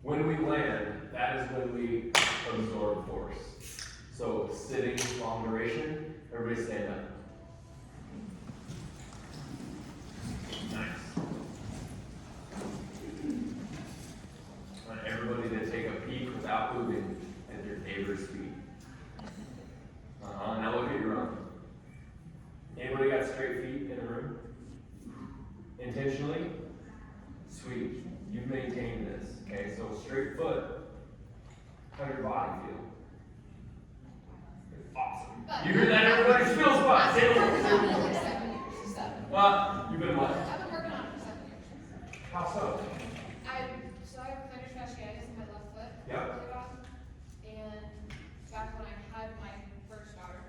When we land, that is when we absorb force. So sitting, long duration, everybody stand up. Nice. I want everybody to take a peek without moving at your neighbor's feet. Now look at your own. Anybody got straight feet in the room? Intentionally You hear that, everybody? Spill spot. Say it. Like 7 years. 7. You've been what? I've been working on it for 7 years. How so? I have plantar fasciitis in my left foot. Yep. Really bad. And back when I had my first daughter,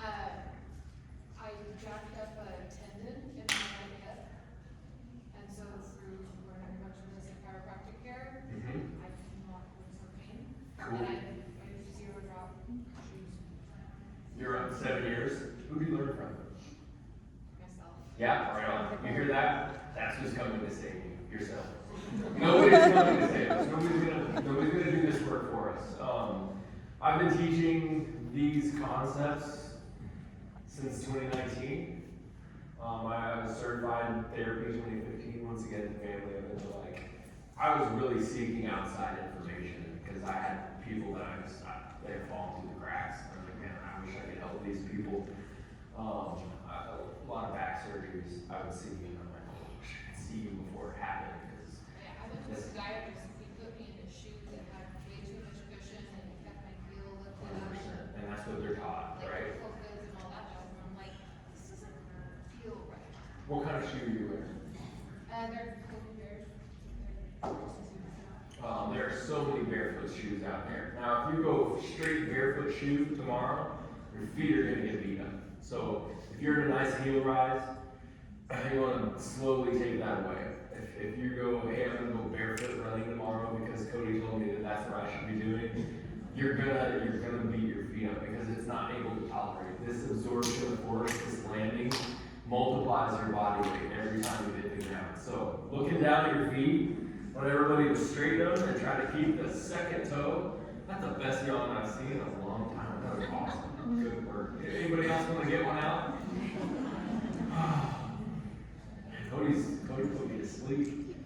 I jacked up a tendon in my right hip. And so through very much of this chiropractic care, Mm-hmm. I cannot lose her pain. Cool. And I use 0 drop shoes You're up 7 years. Who do you learn from? myself. Yeah, right on. You hear that? That's who's coming to save you. Yourself. Nobody's coming to save us. Nobody's gonna do this work for us. I've been teaching these concepts since 2019. I was certified in therapy in 2015. Once again, family of it. Like, I was really seeking outside information because I had people that they had fallen through the cracks. I'm like, man, I wish I could help these people. A lot of back surgeries I would see, and I'm like, oh, I wish I could see you before it happened. Yeah, I went to this podiatrist and he put me in a shoe that had way too much cushion and it kept my heel lifted up. 100%. And that's what they're taught, Like right? full goods and all that jazz, and I'm like, this doesn't feel right. What kind of shoe are you wearing? They're Cody Bears. There are so many barefoot shoes out there. Now, if you go straight barefoot shoe tomorrow, your feet are gonna get beat up. So if you're in a nice heel rise, you want to slowly take that away. If you go, hey, I'm gonna go barefoot running tomorrow because Cody told me that that's what I should be doing, you're gonna beat your feet up because it's not able to tolerate this absorption of force, this landing multiplies your body weight every time you hit the ground. So looking down at your feet, want everybody to straighten them and try to keep the second toe. That's the best yawn I've seen in a long time. That was awesome. Good work. Anybody else want to get one out? Cody put me to sleep.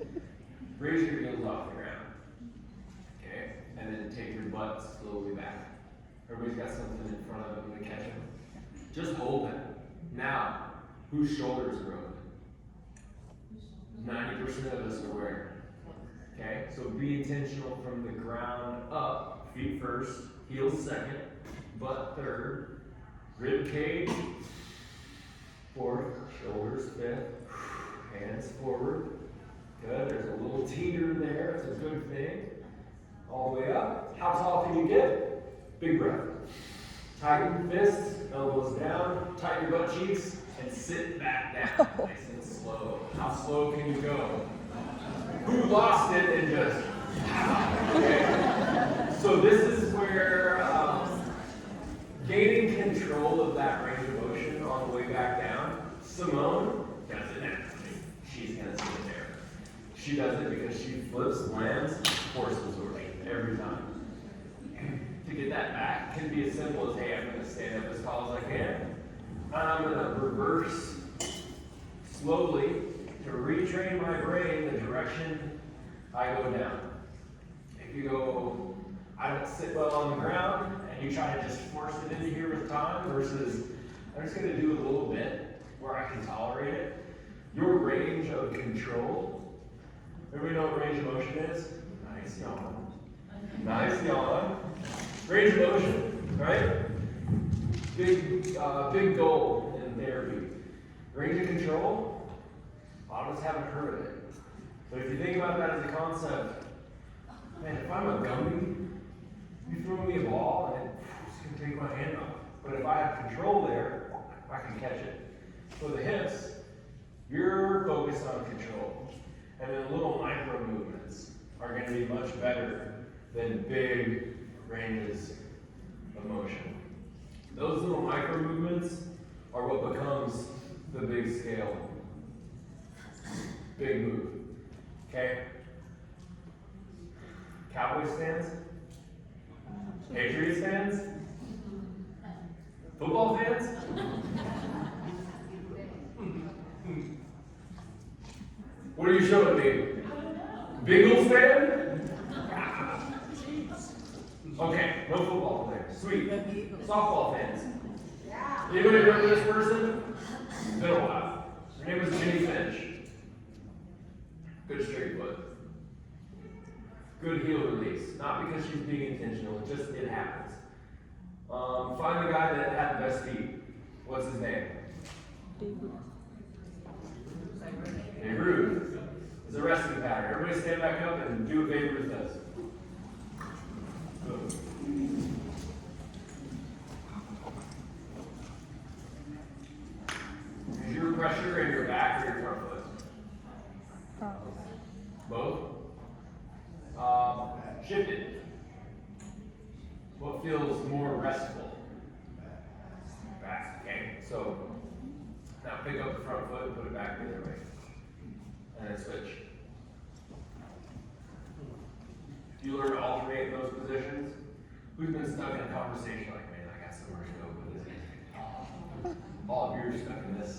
Raise your heels off the ground. Okay? And then take your butt slowly back. Everybody's got something in front of them to catch them. Just hold it. Now, whose shoulders are open? 90% of us are wearing. Okay? So be intentional from the ground up. Feet first, heels second, butt third, rib cage, fourth, shoulders fifth, hands forward. Good, there's a little teeter there, it's a good thing. All the way up. How tall can you get? Big breath. Tighten fists, elbows down, tighten your butt cheeks, and sit back down. Nice and slow. How slow can you go? Who lost it and just, okay. So this is where gaining control of that range of motion on the way back down. Simone does it naturally. She's gonna sit there. She does it because she flips, lands, force absorption every time. To get that back can be as simple as, hey, I'm gonna stand up as tall as I can. And I'm gonna reverse slowly to retrain my brain the direction I go down. If you go, I don't sit well on the ground, and you try to just force it into here with time versus, I'm just gonna do a little bit where I can tolerate it. Your range of control, everybody know what range of motion is? Nice yawn. Nice yawn. Range of motion, right? Big goal in therapy. Range of control, a lot of us haven't heard of it. But if you think about that as a concept, man, if I'm a gummy, you throw me a ball and it's gonna take my hand off. But if I have control there, I can catch it. For the hips, you're focused on control. And then little micro movements are gonna be much better than big ranges of motion. Those little micro movements are what becomes the big scale. Big move. Okay? Cowboys fans? Patriots fans? Football fans? What are you showing me? Bengals fan? Okay, no football players. Sweet. Softball fans. Anybody remember this person? It's been a while. Her name was Jenny Finch. Good straight foot. Good heel release. Not because she's being intentional, it happens. 5 find the guy that had the best feet. What's his name? Babe Ruth. It's a resting pattern. Everybody stand back up and do what Babe Ruth does. Is your pressure in your back or your front foot? Both? Shift it. What feels more restful? Back. Okay. So now pick up the front foot and put it back the other way. And then switch. If you learn to alternate in those positions, who's been stuck in a conversation like, man, I got somewhere to go with this? All of you are stuck in this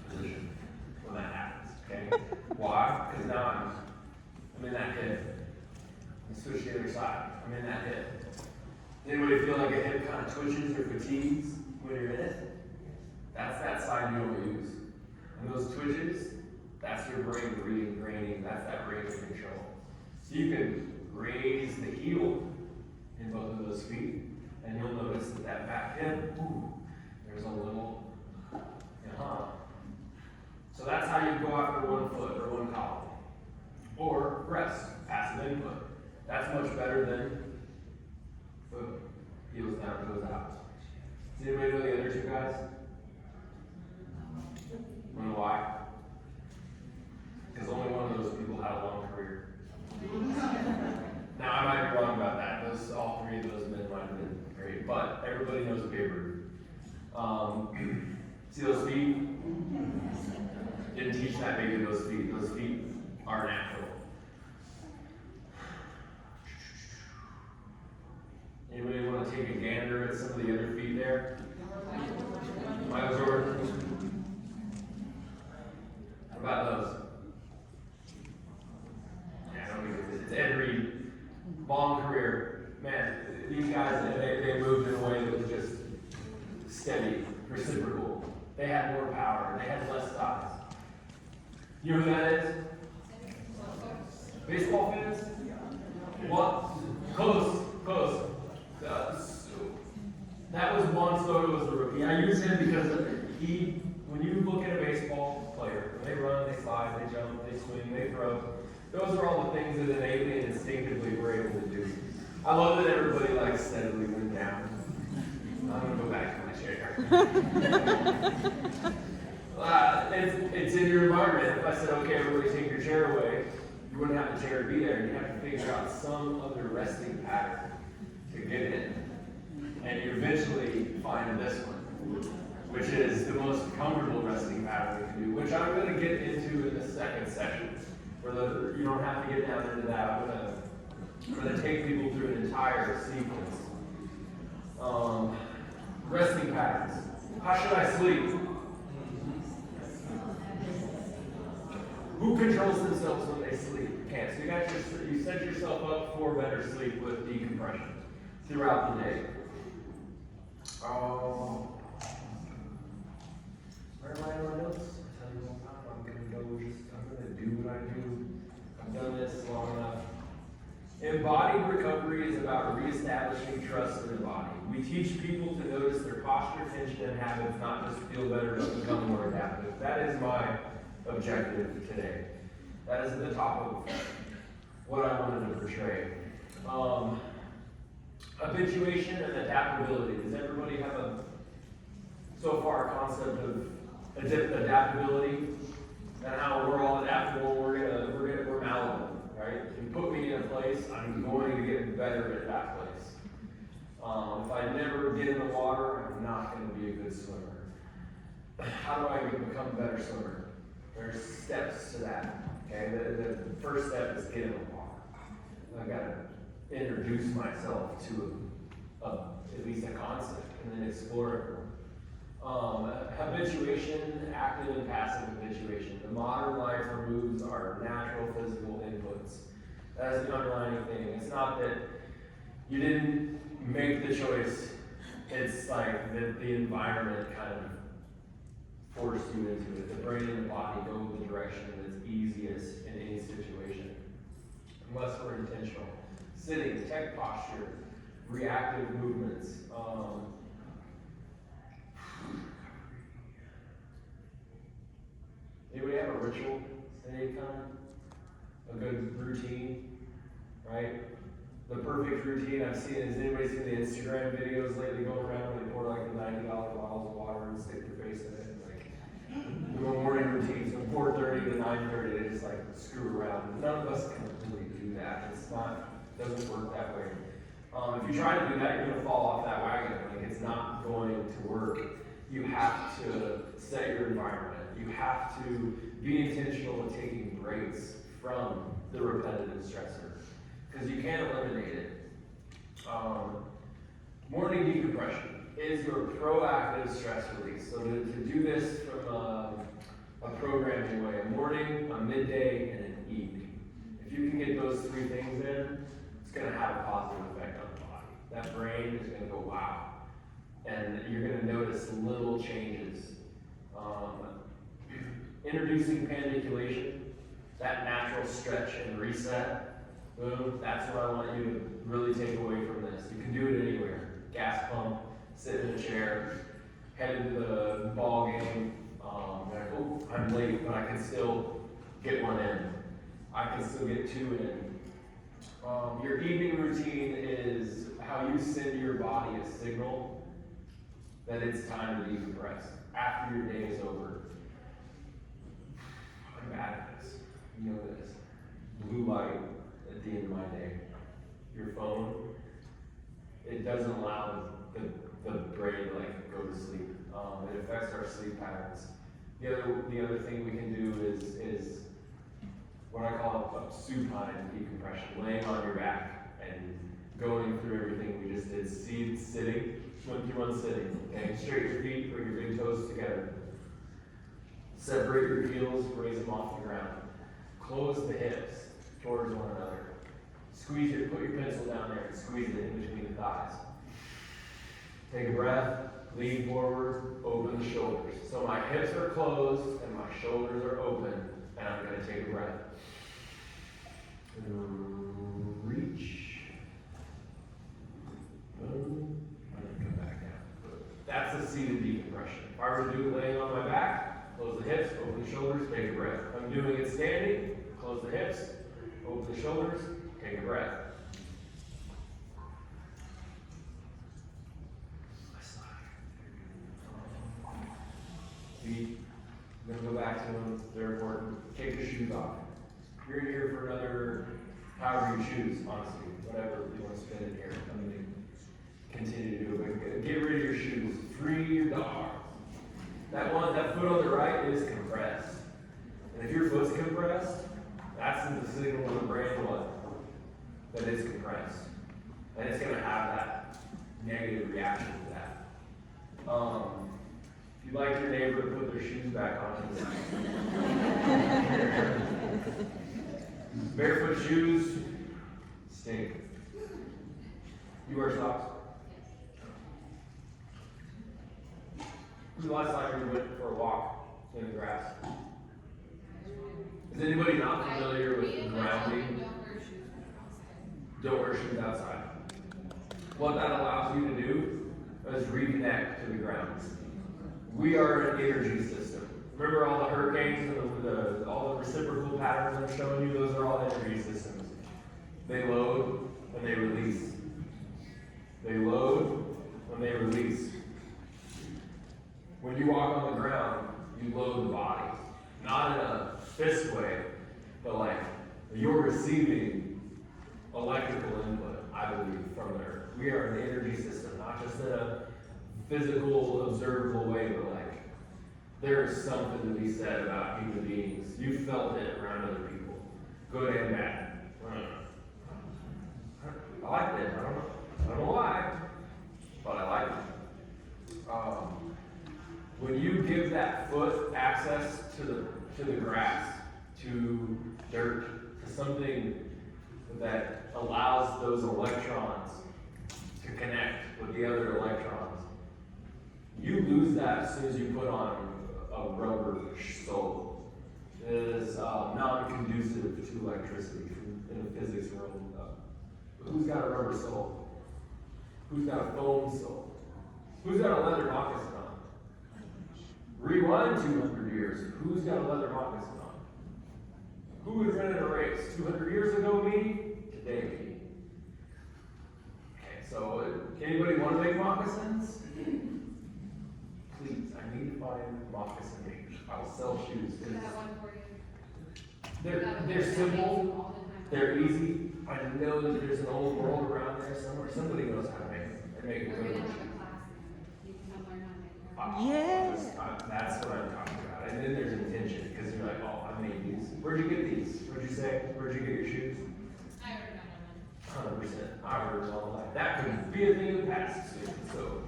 position when that happens, okay? Why? Because now I'm in that hip. And switch to the other side. I'm in that hip. Anybody feel like a hip kind of twitches or fatigues when you're in it? That's that side you don't use. And those twitches, that's your brain re-ingraining, that's that brain control. So you can raise the heel in both of those feet, and you'll notice that that back hip, ooh, there's a little, So that's how you go after one foot or one column. Or rest, passive input. That's much better than foot, heels down, toes out. Does anybody know the other two guys? Wanna know why? Because only one of those people had a long career. Now I might be wrong about that. All three of those men might have been great, but everybody knows Babe Ruth. See those feet? Didn't teach that big of those feet. Those feet are natural. Anybody want to take a gander at some of the other feet there? Michael Jordan. What about those? Yeah, I don't think it's Ed Reed. Long career. Man, these guys, they moved in a way that was just steady, reciprocal. They had more power. They had less size. You know who that is? Baseball fans? What? Close. That was Juan Soto as a rookie. I use him because when you look at a baseball player, they run, they slide, they jump, they swing, they throw. Those are all the things that innately and instinctively we're able to do. I love that everybody like steadily went down. I'm gonna go back to my chair. It's in your environment. If I said, okay, everybody take your chair away, you wouldn't have the chair to be there. You have to figure out some other resting pattern to get in. And you eventually find this one, which is the most comfortable resting pattern we can do, which I'm going to get into in the second session. You don't have to get down into that. I'm going to take people through an entire sequence. Resting patterns. How should I sleep? Who controls themselves when they sleep? You can't. So you set yourself up for better sleep with decompression throughout the day. Where am I in my notes? I tell you all the time, I'm gonna do what I do. I've done this long enough. Embodied recovery is about reestablishing trust in the body. We teach people to notice their posture, tension, and habits, not just feel better, but become more adaptive. That is my objective today. That is at the top of what I wanted to portray. Habituation and adaptability. Does everybody have so far a concept of adaptability and how we're all adaptable? We're malleable, right? If you put me in a place, I'm going to get better at that place. If I never get in the water, I'm not going to be a good swimmer. How do I become a better swimmer? There's steps to that. Okay, the first step is get in the water. I gotta introduce myself to at least a concept and then explore it more. Habituation, active and passive habituation. The modern life removes our natural physical inputs. That is the underlying thing. It's not that you didn't make the choice. It's like the environment kind of forced you into it. The brain and the body go the direction that's easiest in any situation, unless we're intentional. Sitting, tech posture, reactive movements. Anybody have a ritual of any kind? A good routine, right? The perfect routine I've seen, has anybody seen the Instagram videos lately going around where they pour like the $90 bottles of water and stick their face in it? And like, the morning routine, from 4:30 to 9:30, they just like screw around. None of us can really do that. It's not, doesn't work that way. If you try to do that, you're gonna fall off that wagon. Like, it's not going to work. You have to set your environment. You have to be intentional in taking breaks from the repetitive stressor, because you can't eliminate it. Morning decompression is your proactive stress release. So to do this from a programming way, a morning, a midday, and an evening. If you can get those three things in, it's gonna have a positive effect on the body. That brain is gonna go, wow. And you're gonna notice little changes. Introducing pandiculation, that natural stretch and reset, boom, that's what I want you to really take away from this. You can do it anywhere. Gas pump, sit in a chair, head into the ball game, like, oh, I'm late, but I can still get one in. I can still get two in. Your evening routine is how you send your body a signal that it's time to decompress after your day is over. I'm bad at this. You know this. Blue light at the end of my day. Your phone, it doesn't allow the brain to like go to sleep. It affects our sleep patterns. The other thing we can do is what I call a supine decompression, laying on your back and going through everything we just did. Sitting, went through one sitting. Okay, straighten your feet, put your big toes together. Separate your heels, raise them off the ground. Close the hips towards one another. Squeeze it, put your pencil down there and squeeze it in between the thighs. Take a breath, lean forward, open the shoulders. So my hips are closed and my shoulders are open, and I'm gonna take a breath. Reach. Boom. And then come back down. That's a seated decompression. If I were to do it laying on my back, close the hips, open the shoulders, take a breath. If I'm doing it standing, close the hips, open the shoulders, take a breath. Feet, I'm gonna go back to them, they're important. Take your shoes off. You're here for another, however you choose, honestly, whatever you want to spend in here. I'm gonna continue to do it, but get rid of your shoes, free your dog. That foot on the right is compressed. And if your foot's compressed, that's the signal to the brain what? That it's compressed. And it's gonna have that negative reaction to that. If you'd like your neighbor to put their shoes back on, barefoot shoes stink. You wear socks? When's the last time you went for a walk in the grass? Is anybody not familiar with grounding? Don't wear shoes outside. What that allows you to do is reconnect to the ground. We are an energy system. Remember all the hurricanes and all the reciprocal patterns I'm showing you? Those are all energy systems. They load and they release. They load and they release. When you walk on the ground, you load the body. Not in a fist way, but like you're receiving electrical input, I believe, from there. We are an energy system, not just in a physical, observable way, but like there is something to be said about human beings. You felt it around other people, good and bad. I like it. I don't know why, but I like it. When you give that foot access to the grass, to dirt, to something that allows those electrons to connect with the other electrons, you lose that as soon as you put on a rubber sole. It is non-conducive to electricity in the physics world. Who's got a rubber sole? Who's got a foam sole? Who's got a leather moccasin on? Rewind 200 years. Who's got a leather moccasin on? Who was running a race? 200 years ago, me? Today, me. Okay, so anybody want to make moccasins? Please, I need to find moccasin makers. I'll sell shoes. I got one for you. They're simple, they're easy. I know that there's an old world around there somewhere. Somebody knows how to make them. They make We're good gonna ones. have a class, you can come learn how to make them. That's what I'm talking about. And then there's intention, because you're like, oh, I made these. Where'd you get these? What'd you say? Where'd you get your shoes? I already got one. 100%. I heard it all the time. That could be a thing of the past soon. So,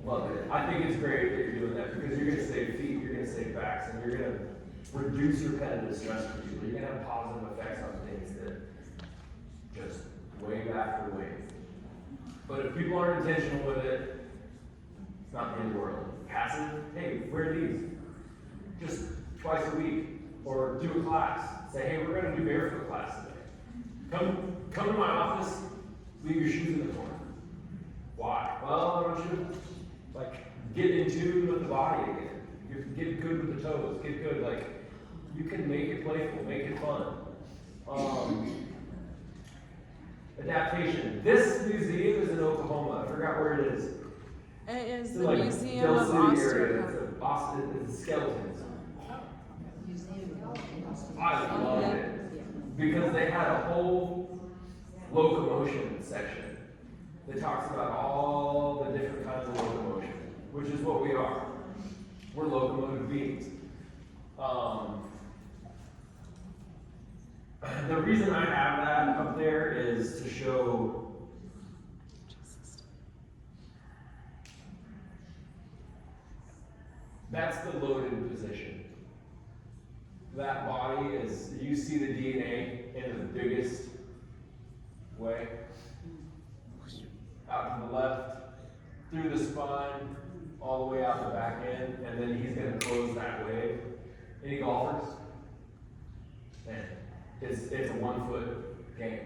love it. I think it's great that you're doing that because you're going to save feet, you're going to save backs, and you're going to reduce repetitive stress for people. You're going to have positive effects on things that just wave after wave. But if people aren't intentional with it, it's not the end of the world. Passive, hey, wear these. Just twice a week. Or do a class. Say, hey, we're going to do barefoot class today. Come to my office, leave your shoes in the corner. Why? Well, I want you to get in tune with the body again. Get good with the toes. Get good. You can make it playful, make it fun. Adaptation. This museum is in Oklahoma. I forgot where it is. It is It's the like Museum Del of City area. Osteopathy. It's skeletons. I loved it because they had a whole locomotion section that talks about all the different kinds of locomotion, which is what we are. We're locomotive beings. The reason I have that up there is to show that's the loaded position. That body is, you see the DNA in the biggest way. Out to the left, through the spine, all the way out the back end, and then he's going to close that wave. Any golfers? Man, it's a 1 foot game.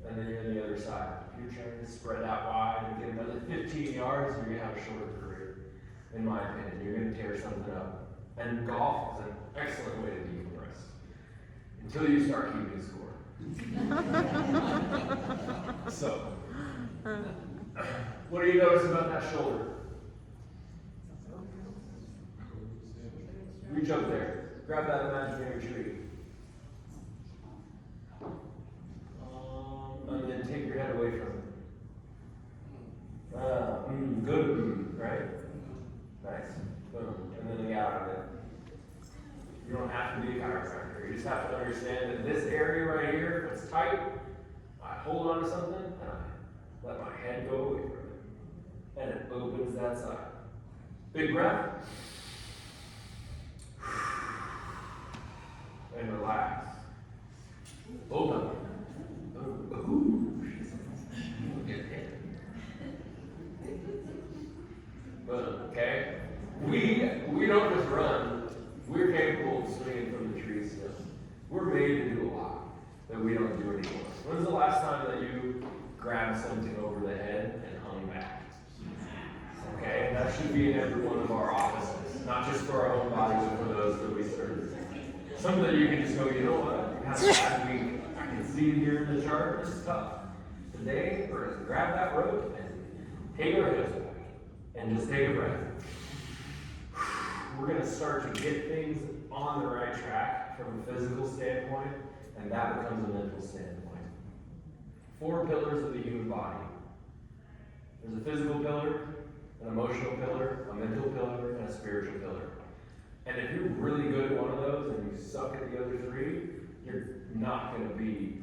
And then you're on the other side. If you're trying to spread out wide and get another 15 yards, you're going to have a shorter career, in my opinion. You're going to tear something up. And golf is an excellent way to decompress. Until you start keeping score. So, what do you notice about that shoulder? Reach up there. Grab that imaginary tree. And then take your head away from it. Good, right? Nice. Boom. And then get out of it. You don't have to be a chiropractor. You just have to understand that this area right here, if it's tight, I hold on to something and I let my head go away from it. And it opens that side. Big breath. And relax. Open. Okay? We don't just run. We're capable of swinging from the trees still. We're made to do a lot that we don't do anymore. When's the last time that you grabbed something over the head and hung back? Okay? That should be in every one of our offices. Not just for our own bodies, but for those that we serve. Something that you can just go, you know what? You have a bad week. I can see here in the chart, this is tough. Today, we're going to grab that rope and take our hips back. And just take a breath. We're going to start to get things on the right track from a physical standpoint, and that becomes a mental standpoint. 4 pillars of the human body. There's a physical pillar, an emotional pillar, a mental pillar, and a spiritual pillar. And if you're really good at one of those and you suck at the other 3, you're not going to be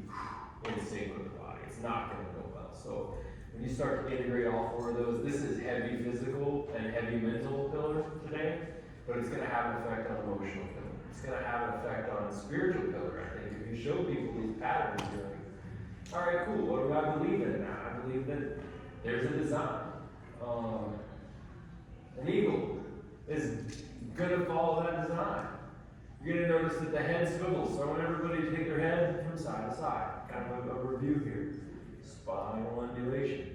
in sync with the body. It's not going to go well. So when you start to integrate all 4 of those, this is heavy physical and heavy mental pillars today, but it's going to have an effect on emotional pillar. It's going to have an effect on spiritual pillar, I think. If you show people these patterns, you're like, all right, cool, what do I believe in now? I believe that there's a design. An eagle is going to follow that design. You're going to notice that the head swivels, so I want everybody to take their head from side to side. Kind of a review here. Spinal undulation.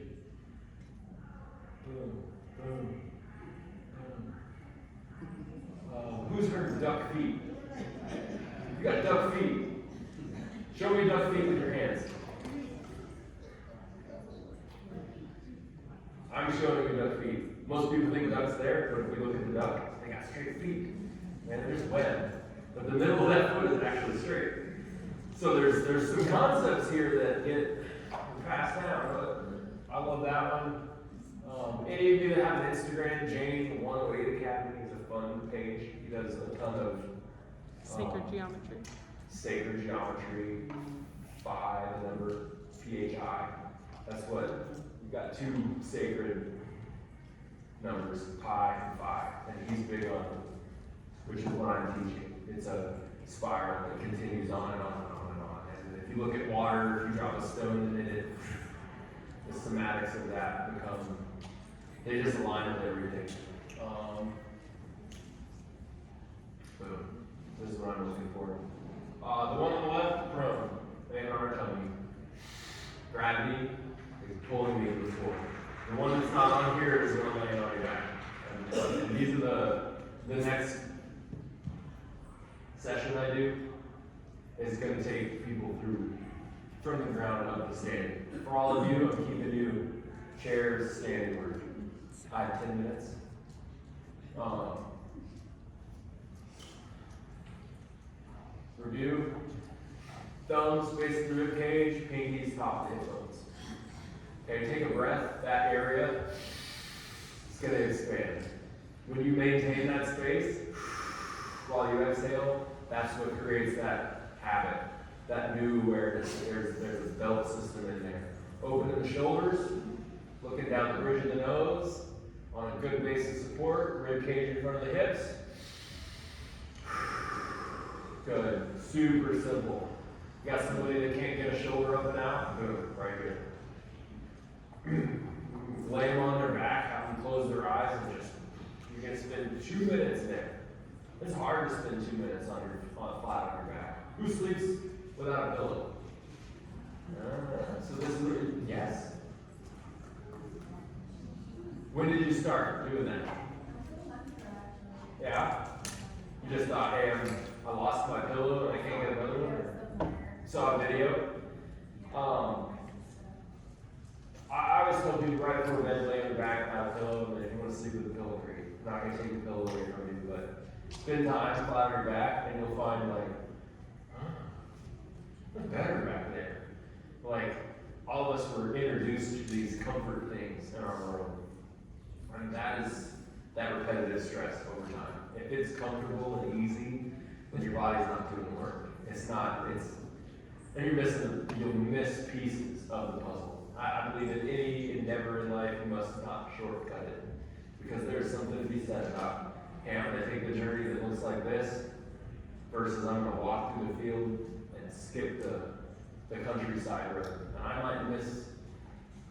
I'm showing you duck feet. Most people think duck's there, but if we look at the duck, they got straight feet. And there's web. But the middle of that foot is actually straight. So there's some concepts here that get passed down. But I love that one. Any of you that have an Instagram, Jane 108 Academy is a fun page. He does a ton of Sacred geometry. sacred geometry, phi, the number, PHI. That's what, you've got two sacred numbers, pi and phi, and he's big on, which is what I'm teaching. It's a spiral that continues on and on and on and on. And if you look at water, if you drop a stone in it, the somatics of that become, they just align with everything. Boom. This is what I'm looking for. The one on the left, prone, laying on our tummy. Gravity is pulling me to the floor. The one that's not on here is the one laying on your back. And these are the next session I do is going to take people through from the ground up to standing. For all of you, I'm keeping you chairs, standing work. I have 10 minutes. Review. Thumbs face the rib cage, pinkies top the hip bones. Okay, take a breath. That area is going to expand. When you maintain that space while you exhale, that's what creates that habit, that new awareness. There's a belt system in there. Opening the shoulders, looking down the bridge of the nose, on a good base of support, rib cage in front of the hips. Good, super simple. You got somebody that can't get a shoulder up and out? Boom, right here. Lay them on their back, have them close their eyes, and just, you're going to spend 2 minutes there. It's hard to spend 2 minutes flat on your back. Who sleeps without a pillow? So this is, yes. When did you start doing that? Yeah? You just thought, hey, I lost my pillow and I can't get another one? Saw a video? I always tell people right before bed, lay on your back, have a pillow, and if you want to sleep with a pillow, great. I'm not going to take the pillow away from you, but spend time flat on your back, and you'll find, like, what's better back there? Like, all of us were introduced to these comfort things in our world. And that is that repetitive stress over time. If it's comfortable and easy, then your body's not doing the work. It's not, and you'll miss pieces of the puzzle. I believe in any endeavor in life, you must not shortcut it. Because there's something to be said about, hey, I'm going to take the journey that looks like this, versus I'm going to walk through the field and skip the countryside road. And I might miss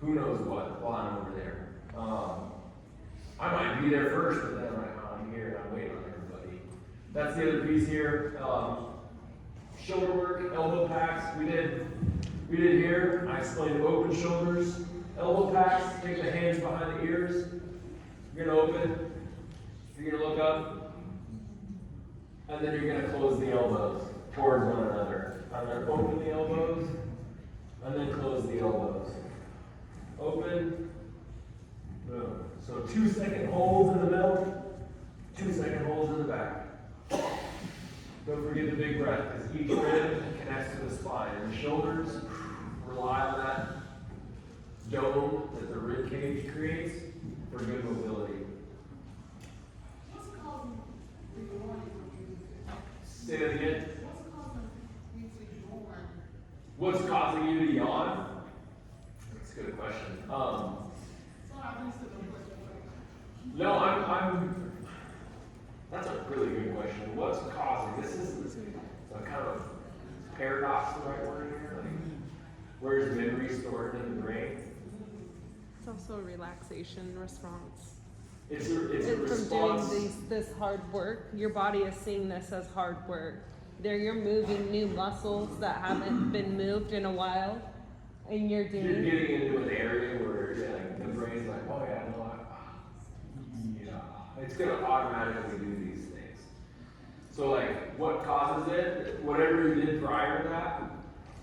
who knows what while I'm over there. I might be there first, but then I'm here and I'm waiting on everybody. That's the other piece here. Shoulder work, elbow packs. We did here. I explained open shoulders, elbow packs. Take the hands behind the ears. You're gonna open. You're gonna look up, and then you're gonna close the elbows towards one another. I'm gonna open the elbows, and then close the elbows. Open. Boom. So 2-second holds in the middle, 2-second holds in the back. Don't forget the big breath, because each rib connects to the spine. And the shoulders rely on that dome that the rib cage creates for good mobility. What's causing the yawning? Say that again. What's causing you to yawn? What's causing you to yawn? That's a good question. No, I'm. That's a really good question. What's causing this? Is a kind of paradox the right word here? Like, where's memory stored in the brain? It's also a relaxation response. It's a From response. doing this hard work, your body is seeing this as hard work. There, you're moving new muscles that haven't been moved in a while, and you're You're doing. getting into an area where like, the brain's like, oh yeah, no, it's gonna automatically do these things. So like, what causes it? Whatever you did prior to that,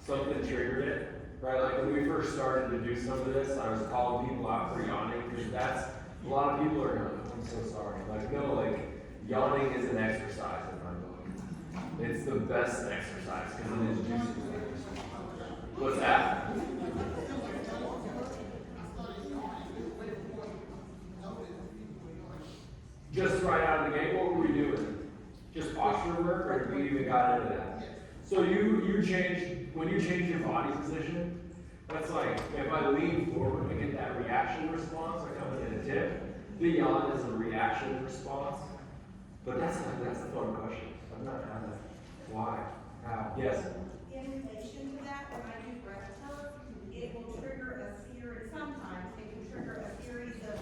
something triggered it, right? Like when we first started to do some of this, I was calling people out for yawning because that's, a lot of people are like, I'm so sorry. Like, no, like, yawning is an exercise in my book. It's the best exercise because it induces things. What's that? Just right out of the gate, what were we doing? Just posture work, or did we even got into that? So you changed, when you change your body position, that's like, if I lean forward, I get that reaction response, I come in a tip. The yawn is a reaction response. But that's a fun question. I've not had that. Why? How? Yes? In relation to that, when I do breath work, it will trigger sometimes it can trigger a series of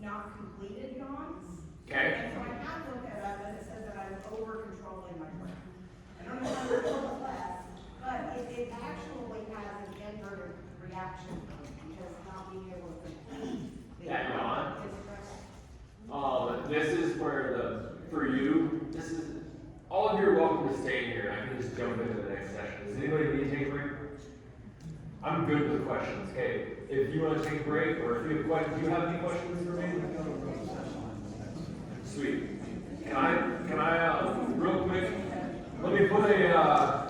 not completed yawns. Okay. And so I have looked at it, and it says that I'm over controlling my breath. I don't know if I'm controlling less, but it actually has an inverted reaction from it, because not being able to complete the That yawn? is stressful. This is where for you, this is, all of you are welcome to stay here. I can just jump into the next session. Does anybody need to take a break? I'm good with questions. Okay, if you want to take a break, or if you have questions, do you have any questions for me? Sweet. Can I, real quick, let me put a,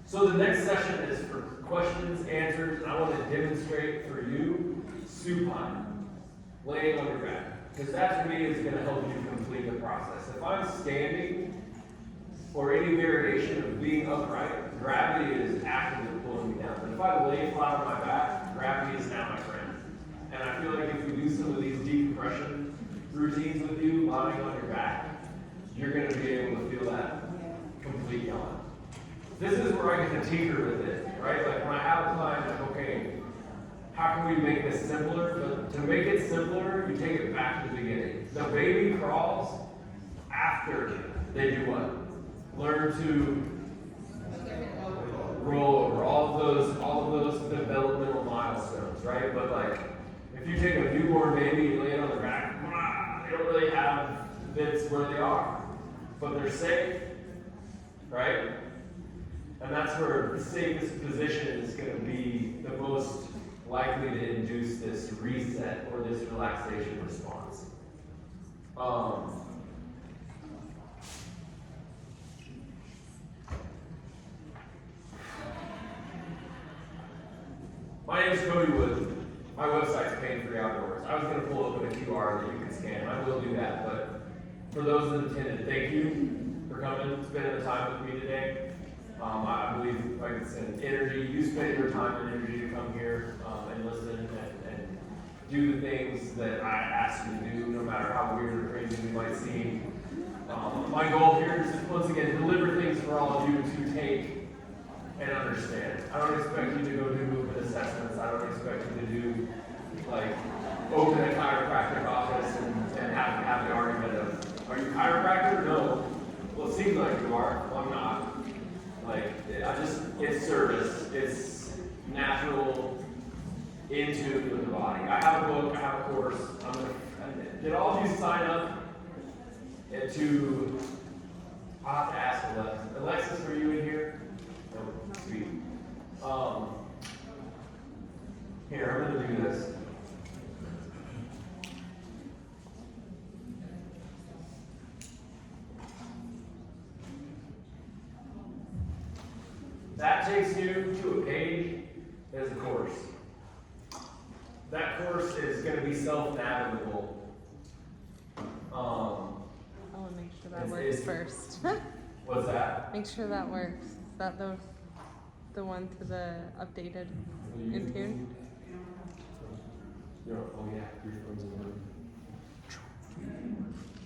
so the next session is for questions, answers, and I want to demonstrate for you supine, laying on your back. Because that to me is going to help you complete the process. If I'm standing, or any variation of being upright, gravity is actively pulling me down. But if I lay flat on my back, gravity is now my friend. And I feel like if we do some of these decompression routines with you, lying on your back, you're going to be able to feel that complete yawn. This is where I get to tinker with it, right? Like when I have a client, like, okay, how can we make this simpler? But to make it simpler, you take it back to the beginning. The baby crawls after they do what? Learn to roll over, all of those developmental milestones, right? But like, if you take a newborn baby and lay it on the back, they don't really have bits where they are, but they're safe, right? And that's where the safest position is going to be the most likely to induce this reset or this relaxation response. My name is Cody Wood. My website's Pain Free Outdoors. I was going to pull open a QR that you can scan. I will do that, but for those that attended, thank you for coming, spending the time with me today. I believe, like it's an energy, you spend your time and energy to come here and listen and do the things that I ask you to do, no matter how weird or crazy we might seem. My goal here is to, once again, deliver things for all of you to take and understand. I don't expect you to go do movement assessments. I don't expect you to do, like, open a chiropractic office and have the argument of, are you a chiropractor? No. Well, it seems like you are. Well, I'm not. Like, it's service. It's natural in tune with the body. I have a book, I have a course. Did all of you sign up to, I'll have to ask Alexis. Alexis, are you in here? No, sweet. Here, I'm going to do this. That takes you to a page that is a course. That course is going to be self-navigable. I want to make sure that works first. What's that? Make sure that works. Is that the one to the updated in tune? Oh yeah, your phone's in the room.